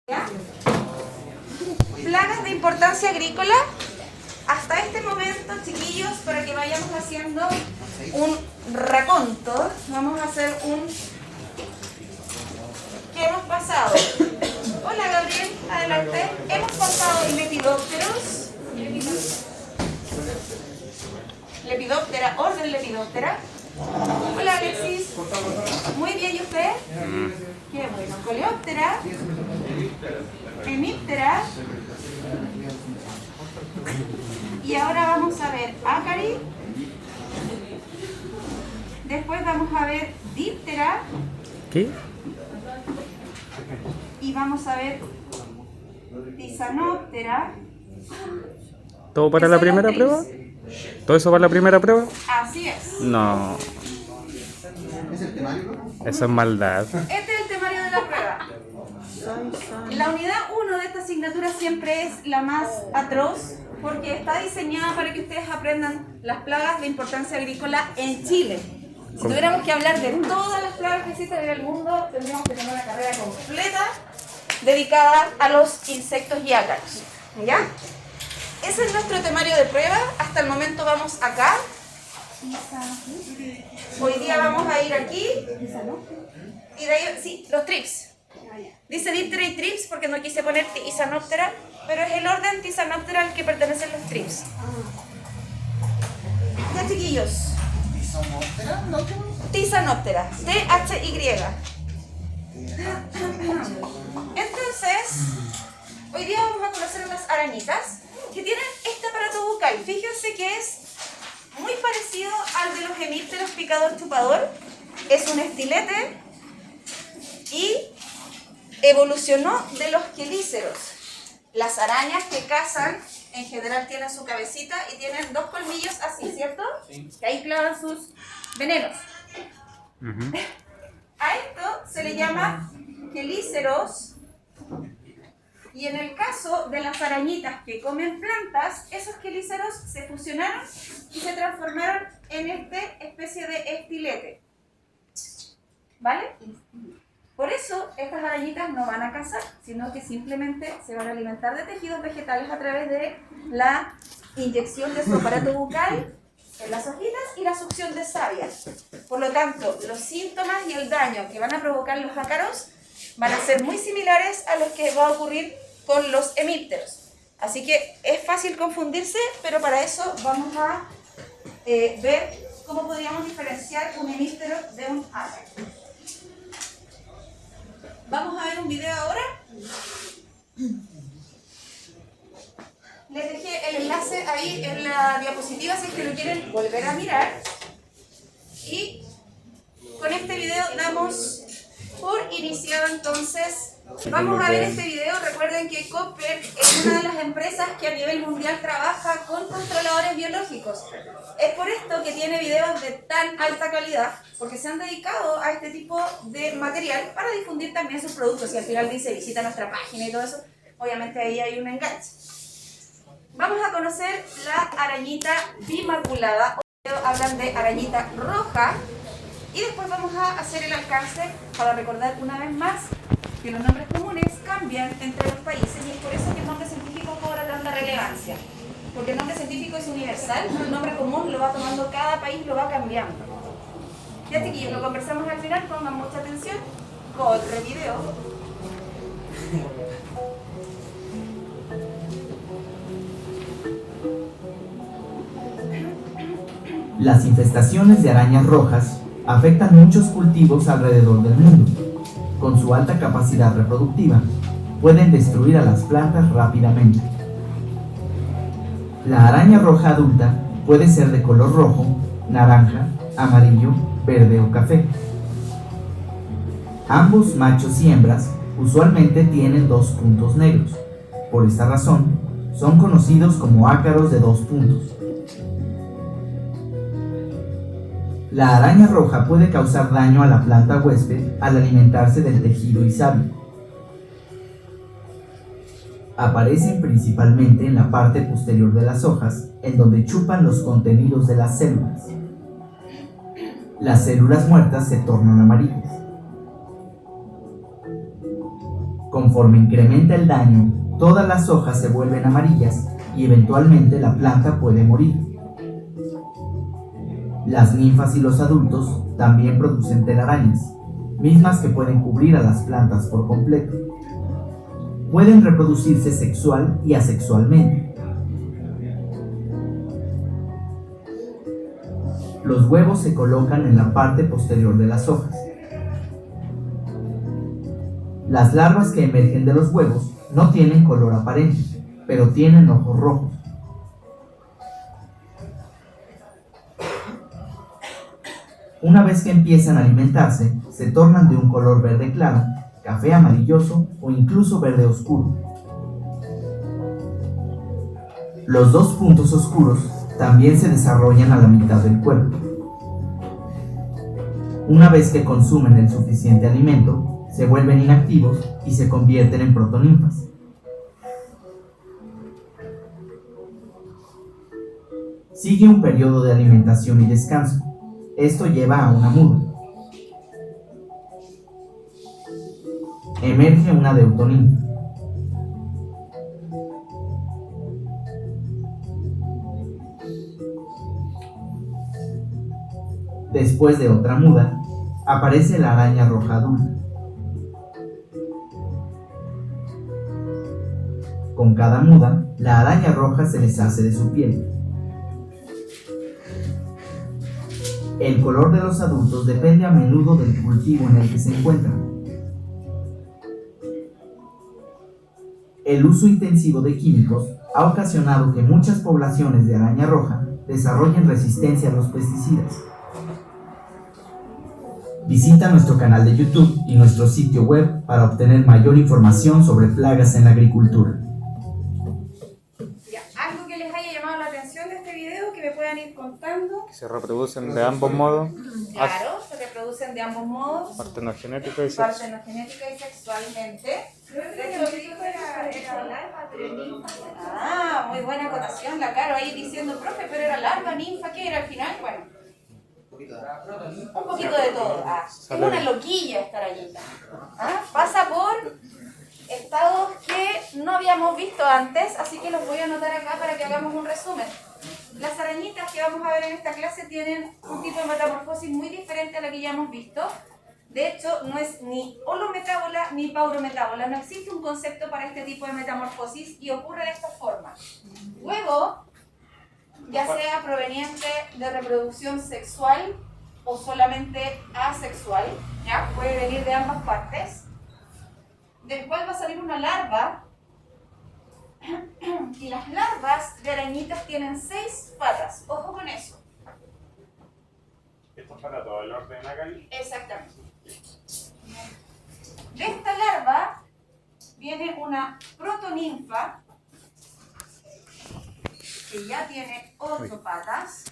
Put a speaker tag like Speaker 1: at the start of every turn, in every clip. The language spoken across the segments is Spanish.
Speaker 1: ¿Ya? Plagas de importancia agrícola. Hasta este momento, chiquillos, para que vayamos haciendo un raconto, vamos a hacer un... ¿Qué hemos pasado? Hola, Gabriel, adelante. Hemos pasado lepidópteros. Lepidóptera, orden lepidóptera. Hola, Alexis. Muy bien, ¿y usted? Qué bueno. Coleóptera. Hemíptera. Y ahora vamos a ver ácari. Después vamos a ver díptera.
Speaker 2: ¿Qué?
Speaker 1: Y vamos a ver tisanóptera.
Speaker 2: ¿Todo para la primera prueba? ¿Todo eso para la primera prueba?
Speaker 1: Así es.
Speaker 2: No. Eso es maldad.
Speaker 1: Este es el temario de la prueba. La unidad 1 de esta asignatura siempre es la más atroz porque está diseñada para que ustedes aprendan las plagas de importancia agrícola en Chile. Si tuviéramos que hablar de todas las plagas que existen en el mundo, tendríamos que tener una carrera completa dedicada a los insectos y ácaros. ¿Ya? Ese es nuestro temario de prueba. Hasta el momento vamos acá. Hoy día vamos a ir aquí. Y de ahí, sí, los trips. Dice díptera y trips porque no quise poner tisanóptera, pero es el orden tisanóptera al que pertenecen los trips. Ya, chiquillos. Tisanóptera, T-H-Y. Entonces, hoy día vamos a conocer unas arañitas que tienen este aparato bucal. Fíjense que es muy parecido al de los hemípteros picador chupador. Es un estilete y evolucionó de los quelíceros. Las arañas que cazan en general tienen su cabecita y tienen dos colmillos así, ¿cierto? Sí. Que ahí clavan sus venenos. A esto se le llama quelíceros. Y en el caso de las arañitas que comen plantas, esos quelíceros se fusionaron y se transformaron en esta especie de estilete. ¿Vale? Por eso estas arañitas no van a cazar, sino que simplemente se van a alimentar de tejidos vegetales a través de la inyección de su aparato bucal en las hojitas y la succión de savia. Por lo tanto, los síntomas y el daño que van a provocar los ácaros van a ser muy similares a los que va a ocurrir con los hemípteros. Así que es fácil confundirse, pero para eso vamos a ver cómo podríamos diferenciar un hemíptero de un ácaro. Vamos a ver un video ahora. Les dejé el enlace ahí en la diapositiva si es que lo quieren volver a mirar. Y con este video damos por iniciado entonces. Vamos a ver este video. Recuerden que Koppel es una de las empresas que a nivel mundial trabaja con controladores biológicos. Es por esto que tiene videos de tan alta calidad, porque se han dedicado a este tipo de material para difundir también sus productos. Y al final dice visita nuestra página y todo eso, obviamente ahí hay un enganche. Vamos a conocer la arañita bimaculada. Hoy hablan de arañita roja. Y después vamos a hacer el alcance para recordar una vez más que los nombres comunes cambian entre los países y es por eso que el nombre científico cobra tanta relevancia. Porque el nombre científico es universal, el nombre común lo va tomando cada país, lo va cambiando. Ya, chiquillos, lo conversamos al final, pongan mucha atención. Corre video.
Speaker 3: Las infestaciones de arañas rojas afectan muchos cultivos alrededor del mundo. Con su alta capacidad reproductiva, pueden destruir a las plantas rápidamente. La araña roja adulta puede ser de color rojo, naranja, amarillo, verde o café. Ambos machos y hembras usualmente tienen dos puntos negros. Por esta razón, son conocidos como ácaros de dos puntos. La araña roja puede causar daño a la planta huésped al alimentarse del tejido y savia. Aparecen principalmente en la parte posterior de las hojas, en donde chupan los contenidos de las células. Las células muertas se tornan amarillas. Con Conforme incrementa el daño, todas las hojas se vuelven amarillas y eventualmente la planta puede morir. Las ninfas y los adultos también producen telarañas, mismas que pueden cubrir a las plantas por completo. Pueden reproducirse sexual y asexualmente. Los huevos se colocan en la parte posterior de las hojas. Las larvas que emergen de los huevos no tienen color aparente, pero tienen ojos rojos. Una vez que empiezan a alimentarse, se tornan de un color verde claro, café amarilloso o incluso verde oscuro. Los dos puntos oscuros también se desarrollan a la mitad del cuerpo. Una vez que consumen el suficiente alimento, se vuelven inactivos y se convierten en protoninfas. Sigue un periodo de alimentación y descanso. Esto lleva a una muda. Emerge una deutoninfa. Después de otra muda, aparece la araña roja adulta. Con cada muda, la araña roja se deshace de su piel. El color de los adultos depende a menudo del cultivo en el que se encuentran. El uso intensivo de químicos ha ocasionado que muchas poblaciones de araña roja desarrollen resistencia a los pesticidas. Visita nuestro canal de YouTube y nuestro sitio web para obtener mayor información sobre plagas en la agricultura.
Speaker 1: Ya, algo que les haya llamado la atención de este video, que me puedan ir contando.
Speaker 2: Se reproducen de ambos modos.
Speaker 1: Claro, se reproducen de ambos modos.
Speaker 2: Partenogenética y sexual.
Speaker 1: Partenogenética y sexualmente. De hecho, era larva, pero ninfa. Ah, muy buena acotación, la Caro ahí diciendo, profe, pero era larva, ninfa, ¿qué era al final? Bueno, un poquito de todo. Ah, es una loquilla esta arañita. Ah, pasa por estados que no habíamos visto antes, así que los voy a anotar acá para que hagamos un resumen. Las arañitas que vamos a ver en esta clase tienen un tipo de metamorfosis muy diferente a la que ya hemos visto. De hecho, no es ni holometábola ni paurometábola. No existe un concepto para este tipo de metamorfosis y ocurre de esta forma. Huevo, ya sea proveniente de reproducción sexual o solamente asexual, ¿ya? Puede venir de ambas partes, del cual va a salir una larva, y las larvas de arañitas tienen 6 patas, ojo con eso.
Speaker 2: ¿Esto es para todo el orden acá?
Speaker 1: Exactamente. De esta larva viene una protoninfa, que ya tiene 8 patas.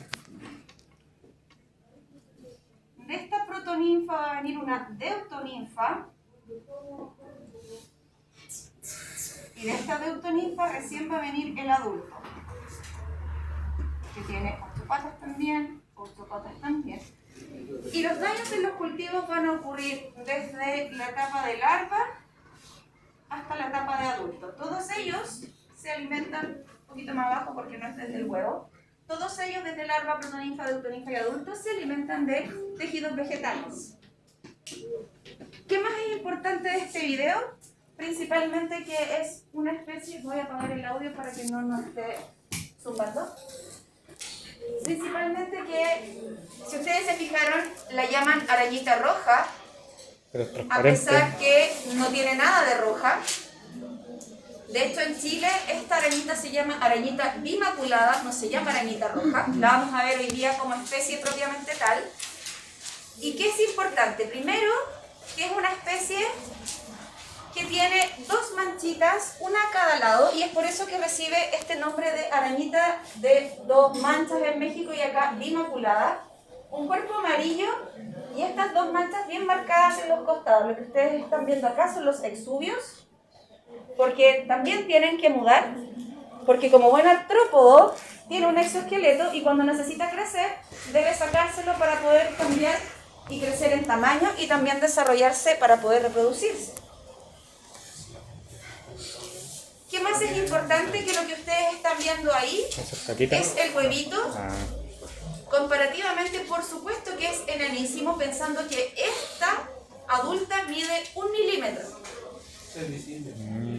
Speaker 1: De esta protoninfa va a venir una deutoninfa. Y de esta deutoninfa recién va a venir el adulto, que tiene 8 patas también, 8 patas también. Y los daños en los cultivos van a ocurrir desde la etapa de larva hasta la etapa de adulto. Todos ellos se alimentan un poquito más abajo porque no es desde el huevo. Todos ellos, desde larva, protoninfa, deutoninfa y adultos, se alimentan de tejidos vegetales. ¿Qué más es importante de este video? Principalmente que es una especie, voy a apagar el audio para que no nos esté zumbando. Principalmente que, si ustedes se fijaron, la llaman arañita roja, a pesar que no tiene nada de roja. De hecho, en Chile esta arañita se llama arañita bimaculada, no se llama arañita roja. La vamos a ver hoy día como especie propiamente tal. ¿Y qué es importante? Primero, que es una especie que tiene 2 manchitas, una a cada lado, y es por eso que recibe este nombre de arañita de 2 manchas en México y acá bimaculada. Un cuerpo amarillo y estas 2 manchas bien marcadas en los costados. Lo que ustedes están viendo acá son los exuvios, porque también tienen que mudar, porque como buen artrópodo tiene un exoesqueleto y cuando necesita crecer debe sacárselo para poder cambiar y crecer en tamaño y también desarrollarse para poder reproducirse. más es importante que lo que ustedes están viendo ahí?
Speaker 2: ¿Esas caquitas?
Speaker 1: Es el huevito.
Speaker 2: Ah,
Speaker 1: Comparativamente, por supuesto que es enanísimo, pensando que esta adulta mide 1 milímetro.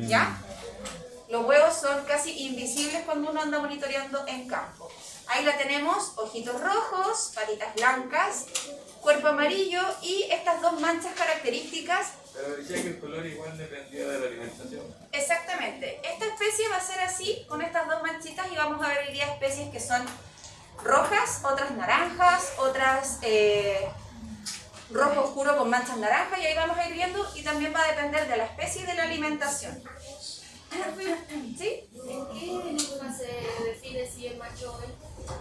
Speaker 1: ¿Ya? Los huevos son casi invisibles cuando uno anda monitoreando en campo. Ahí la tenemos, ojitos rojos, patitas blancas, cuerpo amarillo y estas dos manchas características.
Speaker 4: Pero decía que el color igual dependía de la alimentación.
Speaker 1: Exactamente. Esta especie va a ser así, con estas dos manchitas, y vamos a ver hoy día especies que son rojas, otras naranjas, otras rojo oscuro con manchas naranjas, y ahí vamos a ir viendo, y también va a depender de la especie y de la alimentación. ¿Sí?
Speaker 5: ¿En qué época se define si es macho o hembra?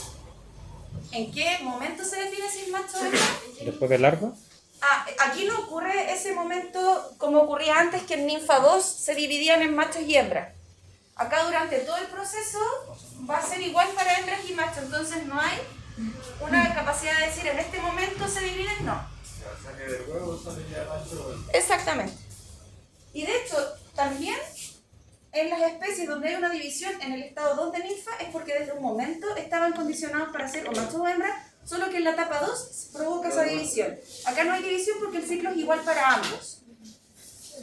Speaker 1: ¿En qué momento se define si es macho o hembra?
Speaker 2: ¿después del largo?
Speaker 1: Aquí no ocurre ese momento como ocurría antes, que en ninfa 2 se dividían en machos y hembras. Acá durante todo el proceso va a ser igual para hembras y machos, entonces no hay una capacidad de decir en este momento se dividen, no.
Speaker 4: O sea que del huevo sale ya macho o hembra.
Speaker 1: Exactamente. Y de hecho, también en las especies donde hay una división en el estado 2 de ninfa es porque desde un momento estaban condicionados para ser o macho o hembra, solo que en la etapa 2 provoca esa división. Acá no hay división porque el ciclo es igual para ambos.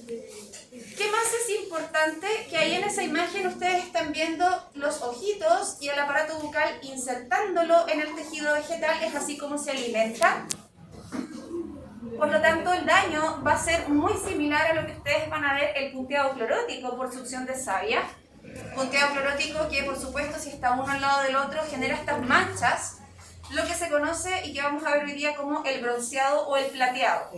Speaker 1: ¿Qué más es importante? Que ahí en esa imagen ustedes están viendo los ojitos y el aparato bucal insertándolo en el tejido vegetal, es así como se alimenta. Por lo tanto, el daño va a ser muy similar a lo que ustedes van a ver, el punteado clorótico por succión de savia. Punteado clorótico que, por supuesto, si está uno al lado del otro, genera estas manchas, lo que se conoce y que vamos a ver hoy día como el bronceado o el plateado.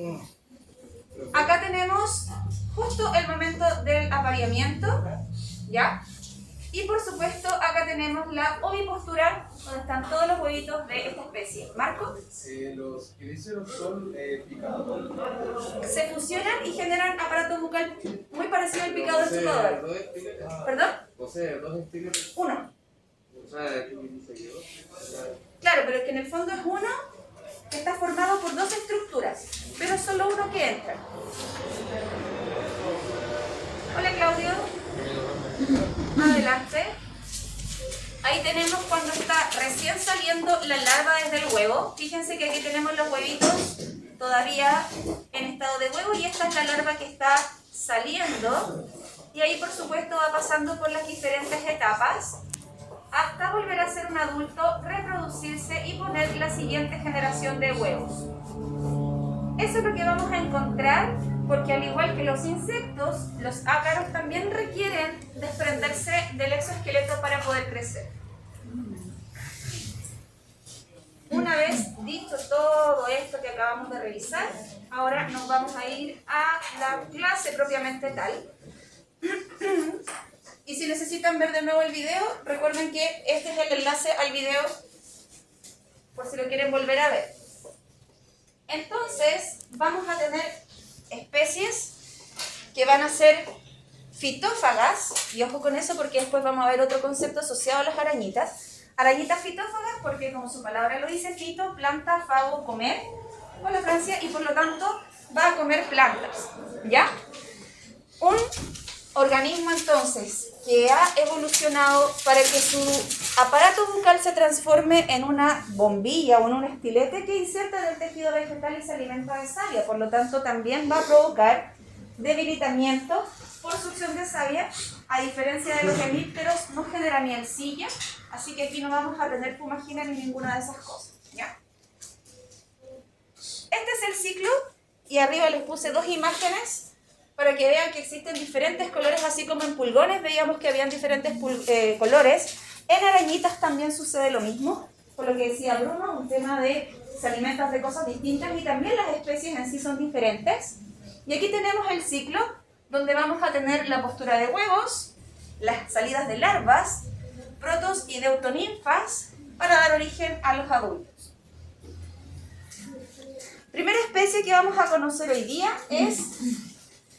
Speaker 1: Acá tenemos justo el momento del apareamiento, ¿ya? Y por supuesto, acá tenemos la ovipostura, donde están todos los huevitos de esta especie. ¿Marco?
Speaker 4: Los quelíceros son picados.
Speaker 1: Se fusionan y generan aparato bucal muy parecido al picado del chupador.
Speaker 4: Dos estilos.
Speaker 1: ¿Perdón?
Speaker 4: O sea, dos estilos.
Speaker 1: Uno.
Speaker 4: O sea, aquí dice que dos.
Speaker 1: Claro, pero es que en el fondo es uno que está formado por dos estructuras, pero solo uno que entra. Hola, Claudio. Adelante. Ahí tenemos cuando está recién saliendo la larva desde el huevo. Fíjense que aquí tenemos los huevitos todavía en estado de huevo y esta es la larva que está saliendo. Y ahí, por supuesto, va pasando por las diferentes etapas hasta volver a ser un adulto, reproducirse y poner la siguiente generación de huevos. Eso es lo que vamos a encontrar, porque al igual que los insectos, los ácaros también requieren desprenderse del exoesqueleto para poder crecer. Una vez dicho todo esto que acabamos de revisar, ahora nos vamos a ir a la clase propiamente tal. Y si necesitan ver de nuevo el video, recuerden que este es el enlace al video por si lo quieren volver a ver. Entonces, vamos a tener especies que van a ser fitófagas, y ojo con eso porque después vamos a ver otro concepto asociado a las arañitas. Arañitas fitófagas porque, como su palabra lo dice, fito, planta, fago, comer, con la Francia, y por lo tanto va a comer plantas, ¿ya? Un organismo entonces que ha evolucionado para que su aparato bucal se transforme en una bombilla o en un estilete que inserta en el tejido vegetal y se alimenta de savia. Por lo tanto, también va a provocar debilitamiento por succión de savia. A diferencia de los hemípteros, no genera mielcilla, así que aquí no vamos a tener fumagina ni ninguna de esas cosas, ¿ya? Este es el ciclo, y arriba les puse dos imágenes para que vean que existen diferentes colores, así como en pulgones veíamos que habían diferentes colores. En arañitas también sucede lo mismo, por lo que decía Bruno, un tema de se alimentan de cosas distintas y también las especies en sí son diferentes. Y aquí tenemos el ciclo, donde vamos a tener la postura de huevos, las salidas de larvas, protos y deutoninfas, para dar origen a los adultos. Primera especie que vamos a conocer hoy día es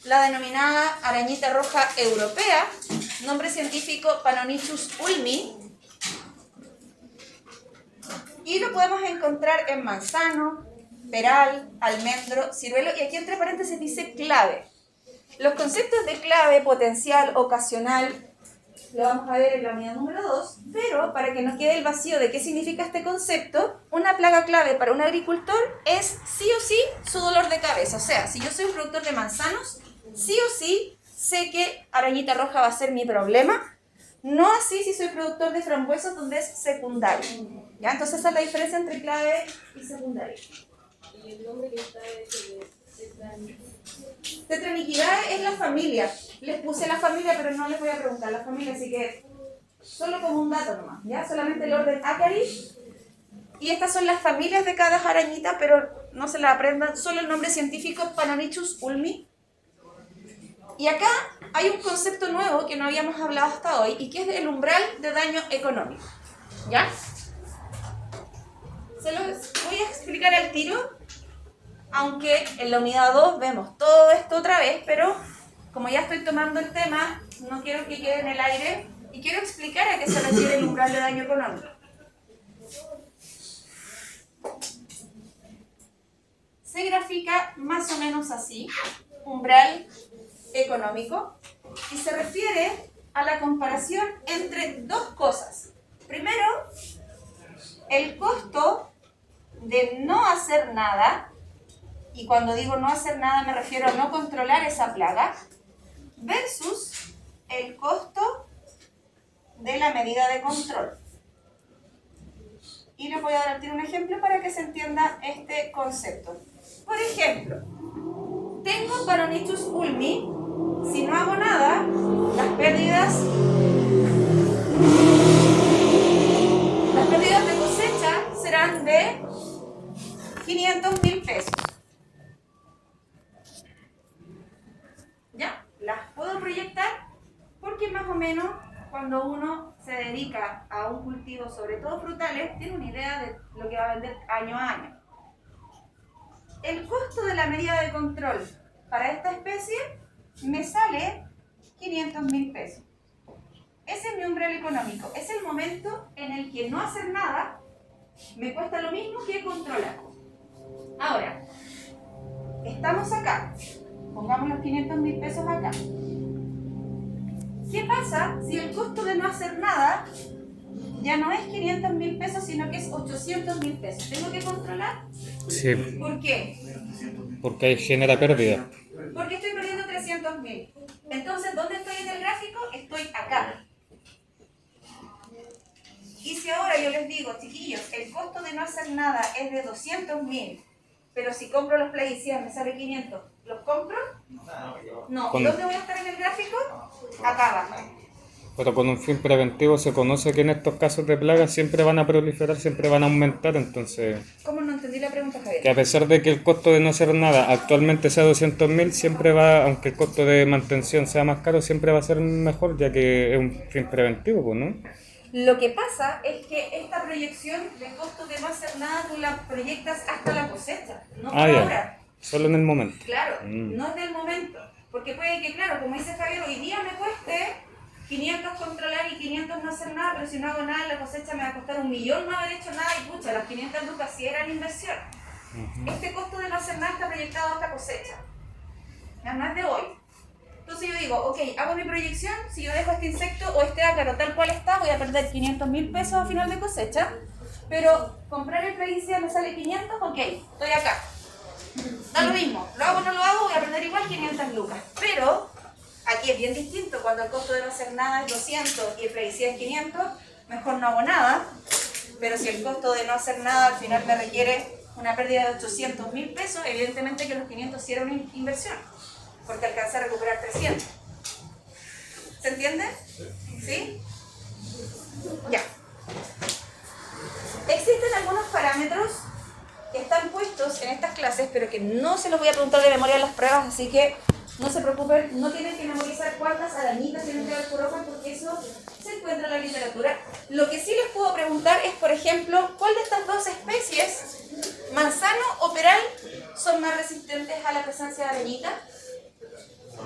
Speaker 1: la denominada arañita roja europea, nombre científico Panonychus ulmi, y lo podemos encontrar en manzano, peral, almendro, ciruelo, y aquí entre paréntesis dice clave. Los conceptos de clave, potencial, ocasional, lo vamos a ver en la unidad número 2, pero para que no quede el vacío de qué significa este concepto, una plaga clave para un agricultor es sí o sí su dolor de cabeza. O sea, si yo soy un productor de manzanos, sí o sí sé que arañita roja va a ser mi problema, no así si soy productor de frambuesas donde es secundario. ¿Ya? Entonces esa es la diferencia entre clave y secundario.
Speaker 5: Y el nombre que está es de
Speaker 1: Tetraniquidad es la familia. Les puse la familia, pero no les voy a preguntar la familia, así que solo como un dato nomás, ¿ya? Solamente el orden Acari. Y estas son las familias de cada arañita, pero no se la aprendan. Solo el nombre científico, Panonicus ulmi. Y acá hay un concepto nuevo que no habíamos hablado hasta hoy y que es el umbral de daño económico, ¿ya? Se los voy a explicar al tiro, aunque en la unidad 2 vemos todo esto otra vez, pero como ya estoy tomando el tema, no quiero que quede en el aire y quiero explicar a qué se refiere el umbral de daño económico. Se grafica más o menos así, umbral económico, y se refiere a la comparación entre dos cosas. Primero, el costo de no hacer nada, y cuando digo no hacer nada me refiero a no controlar esa plaga, versus el costo de la medida de control. Y les voy a dar un ejemplo para que se entienda este concepto. Por ejemplo, tengo Panonicus ulmi, si no hago nada, las pérdidas de cosecha serán de 500.000 pesos. ¿Ya? Las puedo proyectar porque más o menos cuando uno se dedica a un cultivo, sobre todo frutales, tiene una idea de lo que va a vender año a año. El costo de la medida de control para esta especie me sale 500.000 pesos. Ese es mi umbral económico. Es el momento en el que no hacer nada me cuesta lo mismo que controlar. Ahora, estamos acá. Pongamos los 500.000 pesos acá. ¿Qué pasa si el costo de no hacer nada ya no es 500.000 pesos, sino que es 800.000 pesos? ¿Tengo que controlar?
Speaker 2: Sí,
Speaker 1: ¿Por qué?
Speaker 2: porque ahí genera pérdida.
Speaker 1: Porque estoy perdiendo 300.000. Entonces, ¿dónde estoy en el gráfico? Estoy acá. Y si ahora yo les digo, chiquillos, el costo de no hacer nada es de 200.000, pero si compro los plaguicidas me sale 500, ¿los compro? No. ¿Y dónde voy a estar en el gráfico? Acá abajo.
Speaker 2: Pero con un fin preventivo se conoce que en estos casos de plagas siempre van a proliferar, siempre van a aumentar, entonces...
Speaker 1: ¿Cómo no entendí la pregunta, Javier?
Speaker 2: Que a pesar de que el costo de no hacer nada actualmente sea 200.000, siempre va, aunque el costo de mantención sea más caro, siempre va a ser mejor, ya que es un fin preventivo, pues, ¿no?
Speaker 1: Lo que pasa es que esta proyección de costo de no hacer nada tú la proyectas hasta la cosecha, no por ahora.
Speaker 2: Solo en el momento.
Speaker 1: Claro, no es del momento. Porque puede que, claro, como dice Javier, hoy día me cueste 500 controlar y 500 no hacer nada, pero si no hago nada, la cosecha me va a costar 1.000.000 no haber hecho nada y pucha, las 500 lucas sí eran inversión. Este costo de no hacer nada está proyectado hasta cosecha. Ya no es de hoy. Entonces yo digo, ok, hago mi proyección, si yo dejo este insecto o este ácaro tal cual está, voy a perder 500.000 pesos a final de cosecha, pero comprar el plaguicida me sale 500, ok, estoy acá. Da lo mismo, lo hago o no lo hago, voy a perder igual 500 lucas. Pero aquí es bien distinto, cuando el costo de no hacer nada es 200 y el plaguicida es 500, mejor no hago nada. Pero si el costo de no hacer nada al final me requiere una pérdida de 800.000 pesos, evidentemente que los 500 sí era una inversión, porque alcancé a recuperar 300. ¿Se entiende? ¿Sí? Ya. Existen algunos parámetros que están puestos en estas clases, pero que no se los voy a preguntar de memoria en las pruebas, así que no se preocupen, no tienen que memorizar cuántas arañitas tienen que haber por hoja, porque eso se encuentra en la literatura. Lo que sí les puedo preguntar es, por ejemplo, ¿cuál de estas dos especies, manzano o peral, son más resistentes a la presencia de arañitas?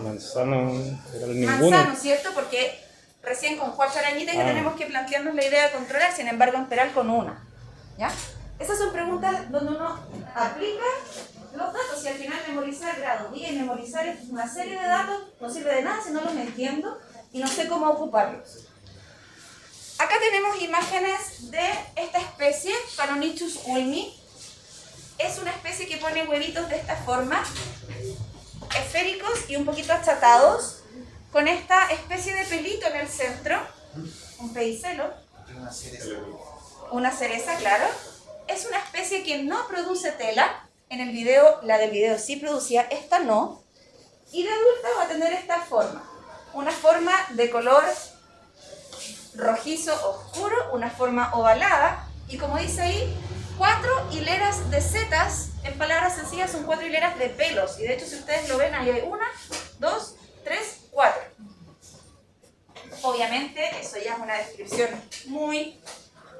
Speaker 2: Manzano, pero ninguno.
Speaker 1: Manzano, ¿cierto? Porque recién con 4 arañitas ya tenemos que plantearnos la idea de controlar, sin embargo en peral con una. ¿Ya? Esas son preguntas donde uno aplica los datos y al final memorizar grado 10, memorizar una serie de datos no sirve de nada si no los entiendo y no sé cómo ocuparlos. Acá tenemos imágenes de esta especie, Phanonichus ulmi. Es una especie que pone huevitos de esta forma, esféricos y un poquito achatados, con esta especie de pelito en el centro, un pedicelo, una cereza, claro. Es una especie que no produce tela. En el video, la del video sí producía, esta no. Y de adulta va a tener esta forma, una forma de color rojizo oscuro, una forma ovalada, y como dice ahí, 4 hileras de setas. En palabras sencillas son 4 hileras de pelos, y de hecho si ustedes lo ven ahí hay 1, 2, 3, 4. Obviamente eso ya es una descripción muy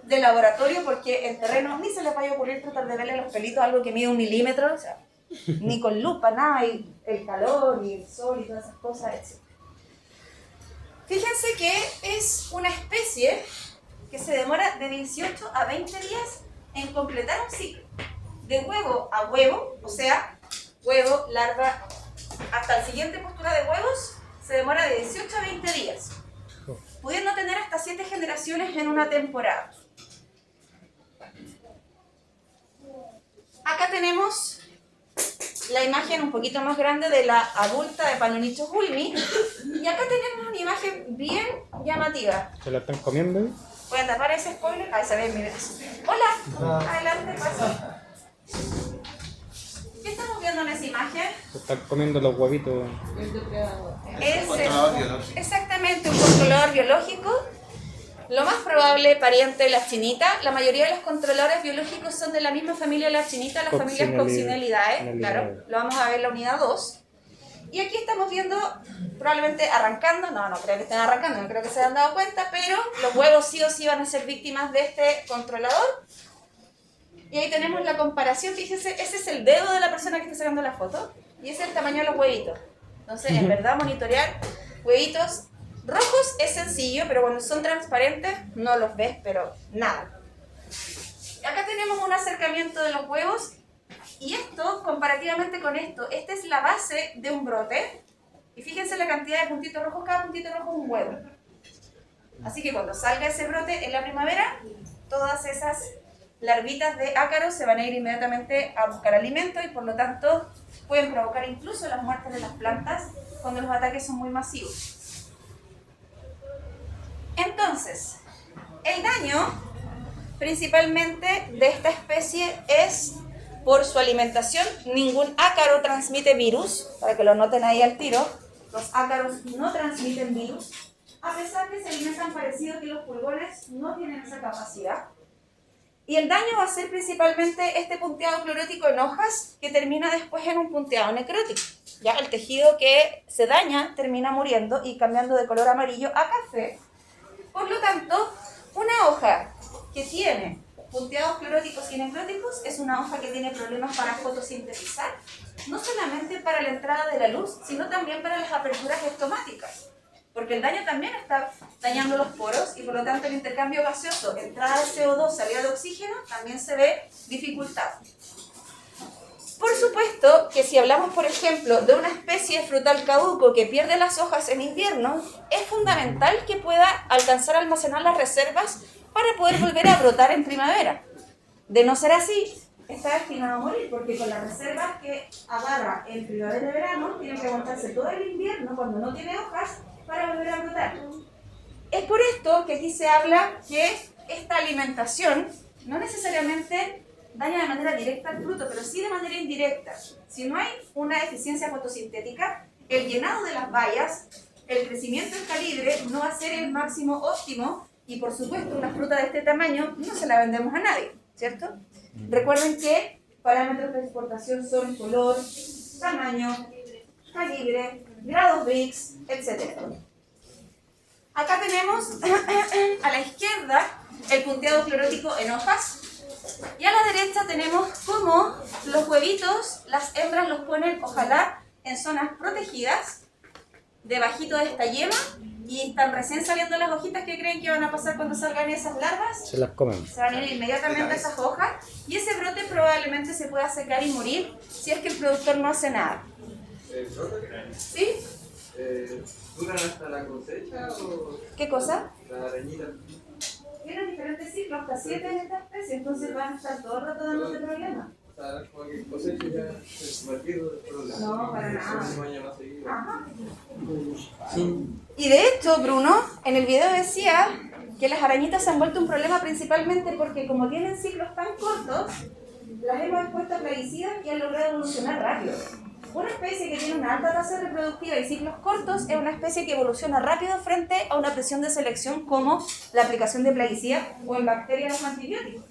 Speaker 1: de laboratorio, porque en terreno ni se les vaya a ocurrir tratar de verle los pelitos a algo que mide 1 milímetro, o sea, ni con lupa, nada, y el calor y el sol y todas esas cosas, etc. Fíjense que es una especie que se demora de 18 a 20 días en completar un ciclo. De huevo a huevo, o sea, huevo, larva, hasta la siguiente postura de huevos, se demora de 18 a 20 días, pudiendo tener hasta 7 generaciones en una temporada. Acá tenemos la imagen un poquito más grande de la adulta de Phanonichus ulmi, y acá tenemos una imagen bien llamativa.
Speaker 2: ¿Se la están comiendo?
Speaker 1: Voy a tapar ese spoiler. Ahí se ve mi beso. Hola, adelante, pasa. ¿Qué estamos viendo en esa imagen?
Speaker 2: Se están comiendo los huevitos.
Speaker 1: Es exactamente un controlador biológico. Lo más probable, pariente de la chinita. La mayoría de los controladores biológicos son de la misma familia de la chinita, las familias Coccinellidae. Claro, lo vamos a ver en la unidad 2. Y aquí estamos viendo, probablemente arrancando, no creo que estén arrancando, no creo que se hayan dado cuenta, pero los huevos sí o sí van a ser víctimas de este controlador. Y ahí tenemos la comparación, fíjense, ese es el dedo de la persona que está sacando la foto, y ese es el tamaño de los huevitos. Entonces, en verdad, monitorear huevitos rojos es sencillo, pero cuando son transparentes no los ves, pero nada. Acá tenemos un acercamiento de los huevos. Y esto, comparativamente con esto, esta es la base de un brote. Y fíjense la cantidad de puntitos rojos, cada puntito rojo es un huevo. Así que cuando salga ese brote en la primavera, todas esas larvitas de ácaros se van a ir inmediatamente a buscar alimento y por lo tanto pueden provocar incluso las muertes de las plantas cuando los ataques son muy masivos. Entonces, el daño principalmente de esta especie es por su alimentación. Ningún ácaro transmite virus, para que lo noten ahí al tiro. Los ácaros no transmiten virus, a pesar que se alimentan parecido que los pulgones no tienen esa capacidad. Y el daño va a ser principalmente este punteado clerótico en hojas, que termina después en un punteado necrótico. Ya el tejido que se daña termina muriendo y cambiando de color amarillo a café. Por lo tanto, una hoja que tiene punteados cleróticos y necróticos es una hoja que tiene problemas para fotosintetizar, no solamente para la entrada de la luz, sino también para las aperturas estomáticas, porque el daño también está dañando los poros y por lo tanto el intercambio gaseoso, entrada de CO2, salida de oxígeno, también se ve dificultado. Por supuesto que si hablamos, por ejemplo, de una especie de frutal caduco que pierde las hojas en invierno, es fundamental que pueda alcanzar a almacenar las reservas para poder volver a brotar en primavera. De no ser así, está destinado a morir, porque con las reservas que agarra en primavera y verano, tiene que aguantarse todo el invierno cuando no tiene hojas para volver a brotar. Es por esto que aquí se habla que esta alimentación no necesariamente daña de manera directa al fruto, pero sí de manera indirecta. Si no hay una deficiencia fotosintética, el llenado de las bayas, el crecimiento en calibre no va a ser el máximo óptimo. Y por supuesto, una fruta de este tamaño no se la vendemos a nadie, ¿cierto? Recuerden que parámetros de exportación son color, tamaño, calibre, grados Brix, etc. Acá tenemos a la izquierda el punteado clerótico en hojas y a la derecha tenemos cómo los huevitos, las hembras los ponen, ojalá, en zonas protegidas, debajito de esta yema, y están recién saliendo las hojitas. que creen que van a pasar cuando salgan esas larvas?
Speaker 2: Se las comen.
Speaker 1: Se van a ir inmediatamente a esas hojas y ese brote probablemente se pueda secar y morir si es que el productor no hace nada.
Speaker 4: ¿El brote?
Speaker 1: ¿Sí?
Speaker 4: ¿Duran hasta la cosecha o
Speaker 1: ¿Qué cosa?
Speaker 4: la arañita?
Speaker 1: Tienen diferentes ciclos, hasta 7 en esta especie, entonces van a estar todo el rato dándote problemas.
Speaker 4: O sea, como que cosecha ya se olvidó del problema.
Speaker 1: No, para nada.
Speaker 4: Se baña más seguido.
Speaker 1: Ajá. Y de hecho, Bruno, en el video decía que las arañitas se han vuelto un problema principalmente porque como tienen ciclos tan cortos, las hemos expuesto a plaguicidas y han logrado evolucionar rápido. Una especie que tiene una alta tasa reproductiva y ciclos cortos es una especie que evoluciona rápido frente a una presión de selección como la aplicación de plaguicidas o en bacterias los antibióticos.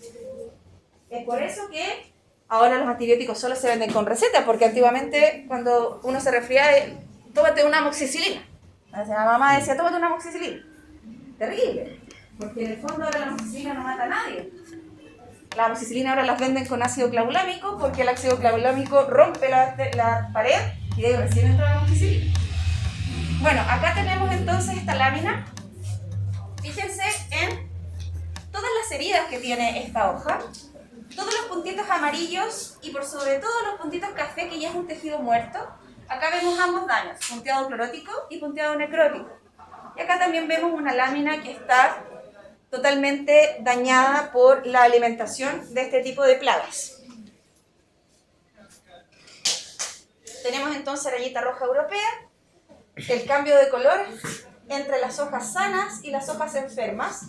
Speaker 1: Es por eso que ahora los antibióticos solo se venden con receta, porque antiguamente cuando uno se resfriaba, tómate una amoxicilina. O sea, la mamá decía, tómate una amoxicilina. Terrible, porque en el fondo ahora la amoxicilina no mata a nadie. La amoxicilina ahora las venden con ácido clavulámico porque el ácido clavulámico rompe la pared y de ahí recién entra la amoxicilina. Bueno, acá tenemos entonces esta lámina. Fíjense en todas las heridas que tiene esta hoja, todos los puntitos amarillos y por sobre todo los puntitos café que ya es un tejido muerto. Acá vemos ambos daños, punteado clorótico y punteado necrótico. Y acá también vemos una lámina que está totalmente dañada por la alimentación de este tipo de plagas. Tenemos entonces arañita roja europea, el cambio de color entre las hojas sanas y las hojas enfermas,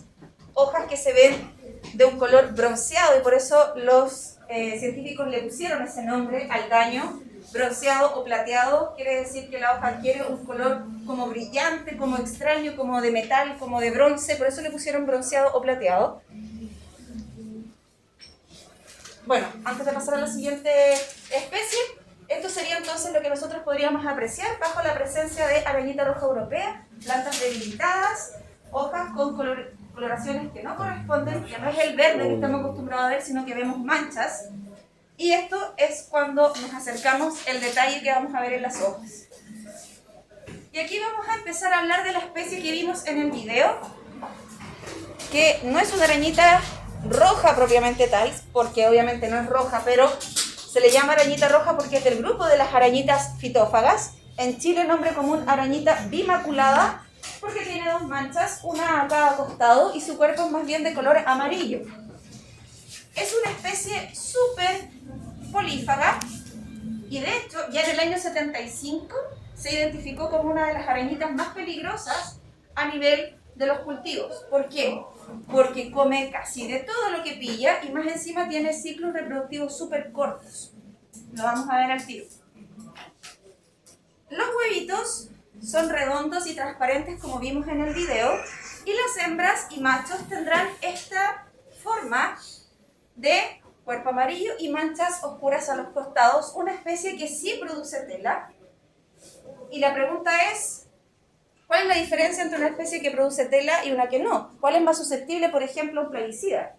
Speaker 1: hojas que se ven de un color bronceado y por eso los científicos le pusieron ese nombre al daño. Bronceado o plateado quiere decir que la hoja adquiere un color como brillante, como extraño, como de metal, como de bronce, por eso le pusieron bronceado o plateado. Bueno, antes de pasar a la siguiente especie, esto sería entonces lo que nosotros podríamos apreciar bajo la presencia de arañita roja europea, plantas debilitadas, hojas con coloraciones que no corresponden, que no es el verde que estamos acostumbrados a ver, sino que vemos manchas. Y esto es cuando nos acercamos el detalle que vamos a ver en las hojas. Y aquí vamos a empezar a hablar de la especie que vimos en el video, que no es una arañita roja propiamente tal, porque obviamente no es roja, pero se le llama arañita roja porque es del grupo de las arañitas fitófagas. En Chile nombre común arañita bimaculada, porque tiene dos manchas, una a cada costado, y su cuerpo es más bien de color amarillo. Es una especie súper polífaga y de hecho ya en el año 75 se identificó como una de las arañitas más peligrosas a nivel de los cultivos. ¿Por qué? Porque come casi de todo lo que pilla y más encima tiene ciclos reproductivos súper cortos. Lo vamos a ver al tiro. Los huevitos son redondos y transparentes como vimos en el video y las hembras y machos tendrán esta forma de cuerpo amarillo y manchas oscuras a los costados, una especie que sí produce tela. Y la pregunta es, ¿cuál es la diferencia entre una especie que produce tela y una que no? ¿Cuál es más susceptible, por ejemplo, a un plaguicida?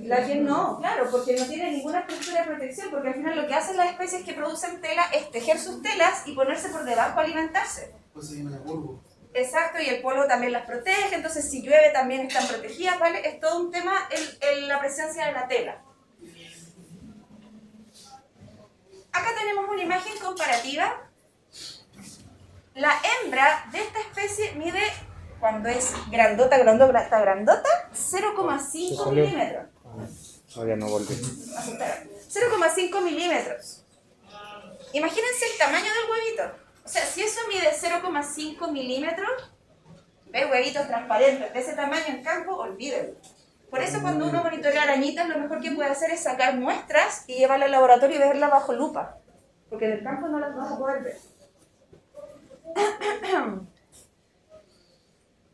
Speaker 1: La que no, claro, porque no tiene ninguna estructura de protección, porque al final lo que hacen las especies que producen tela es tejer sus telas y ponerse por debajo a alimentarse.
Speaker 4: Pues se llama polvo.
Speaker 1: Exacto, y el polvo también las protege, entonces si llueve también están protegidas, ¿vale? Es todo un tema la presencia de la tela. Acá tenemos una imagen comparativa. La hembra de esta especie mide, cuando es grandota, 0,5 milímetros.
Speaker 2: Todavía no volví.
Speaker 1: 0,5 milímetros. Imagínense el tamaño del huevito. O sea, si eso mide 0,5 milímetros, ¿ves? Huevitos transparentes de ese tamaño en campo, olvídenlo. Por eso cuando uno monitorea arañitas, lo mejor que puede hacer es sacar muestras y llevarlas al laboratorio y verlas bajo lupa. Porque en el campo no las vas a poder ver.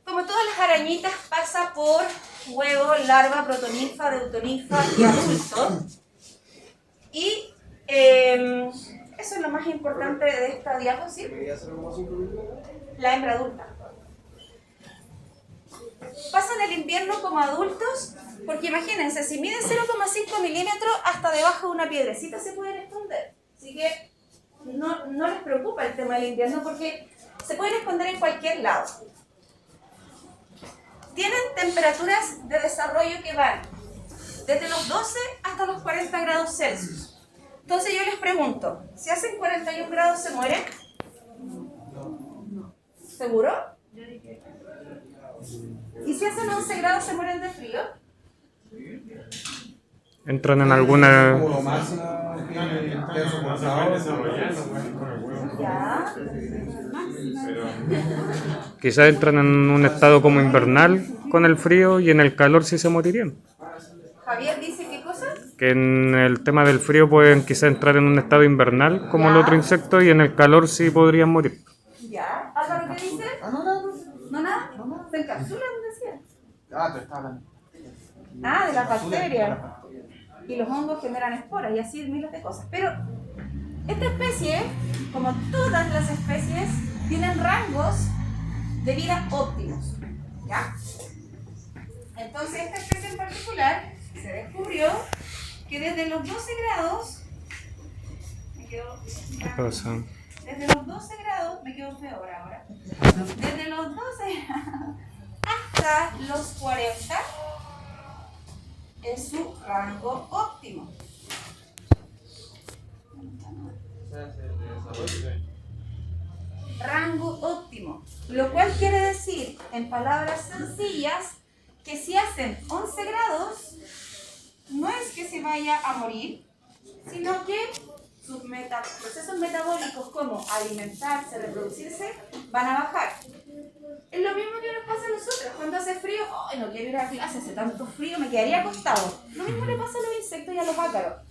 Speaker 1: Como todas las arañitas, pasa por huevo, larva, protoninfa, deutoninfa y adulto. Y eso es lo más importante de esta diapositiva. La hembra adulta. Pasan el invierno como adultos, porque imagínense, si miden 0,5 milímetros, hasta debajo de una piedrecita se pueden esconder. Así que no les preocupa el tema del invierno porque se pueden esconder en cualquier lado. Tienen temperaturas de desarrollo que van desde los 12 hasta los 40 grados Celsius. Entonces yo les pregunto, si hacen 41 grados, ¿se mueren? No. ¿Seguro? ¿Y si hacen 11 grados se mueren de frío?
Speaker 2: Entran en alguna...
Speaker 4: Como lo máximo que intenso por
Speaker 1: Ya.
Speaker 2: Quizás entran en un estado como invernal con el frío y en el calor sí se morirían.
Speaker 1: Javier dice, ¿qué cosa?
Speaker 2: Que en el tema del frío pueden quizás entrar en un estado invernal como el otro insecto y en el calor sí podrían morir.
Speaker 1: Ya. ¿Álvaro qué dice? ¿No nada? ¿Se encapsulan, decía?
Speaker 4: Te está hablando.
Speaker 1: Ah, de las bacterias. Y los hongos generan esporas y así miles de cosas. Pero esta especie, como todas las especies, tienen rangos de vida óptimos. ¿Ya? Entonces, esta especie en particular se descubrió que desde los 12 grados,
Speaker 2: ¿Qué pasa?
Speaker 1: desde los 12 grados, me quedo peor ahora, desde los 12 hasta los 40 es su rango óptimo. Rango óptimo, lo cual quiere decir, en palabras sencillas, que si hacen 11 grados, no es que se vaya a morir, sino que sus procesos metabólicos como alimentarse, reproducirse, van a bajar. Es lo mismo que nos pasa a nosotros. Cuando hace frío, ¡ay, no quiero ir a clase! Hace tanto frío, me quedaría acostado. Lo mismo le pasa a los insectos y a los ácaros.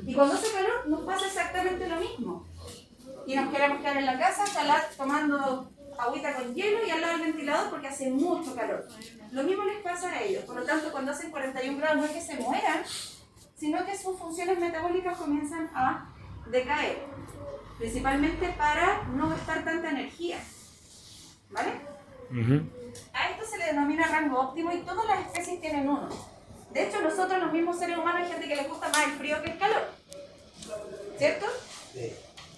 Speaker 1: Y cuando hace calor, nos pasa exactamente lo mismo. Y nos queremos quedar en la casa, tomando agüita con hielo y al lado del ventilador porque hace mucho calor. Lo mismo les pasa a ellos. Por lo tanto, cuando hacen 41 grados no es que se mueran, sino que sus funciones metabólicas comienzan a decaer. Principalmente para no gastar tanta energía. ¿Vale? A esto se le denomina rango óptimo y todas las especies tienen uno. De hecho, nosotros, los mismos seres humanos, hay gente que les gusta más el frío que el calor. ¿Cierto?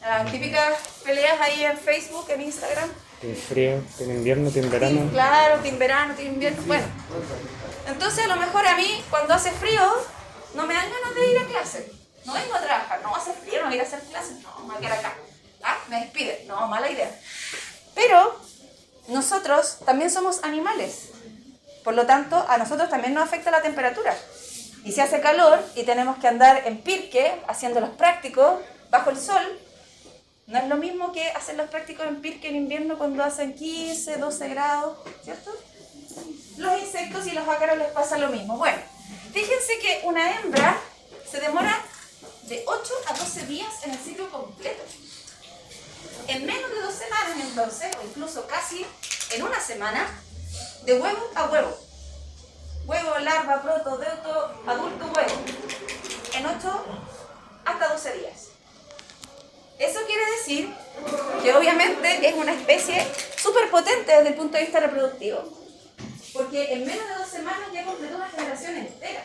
Speaker 1: Las típicas peleas ahí en Facebook, en Instagram.
Speaker 2: Tiene frío, tiene invierno, tiene verano.
Speaker 1: Sí, claro, tiene verano, tiene invierno. Bueno, entonces a lo mejor a mí, cuando hace frío, no me dan ganas de ir a clase. No vengo a trabajar, no hace frío, no voy a ir a hacer clases, no, me voy a quedar acá. ¿Ah? Me despiden, no, mala idea. Pero nosotros también somos animales. Por lo tanto, a nosotros también nos afecta la temperatura. Y si hace calor y tenemos que andar en pirque, haciendo los prácticos, bajo el sol, no es lo mismo que hacer los prácticos en pirque en invierno cuando hacen 15, 12 grados, ¿cierto? Los insectos y los ácaros les pasa lo mismo. Bueno, fíjense que una hembra se demora de 8 a 12 días en el ciclo completo. En menos de 2 semanas, entonces, o incluso casi en una semana, de huevo a huevo. Huevo, larva, proto, deuto, adulto, huevo. En 8 hasta 12 días. Eso quiere decir que obviamente es una especie súper potente desde el punto de vista reproductivo. Porque en menos de 2 semanas ya completó una generación entera.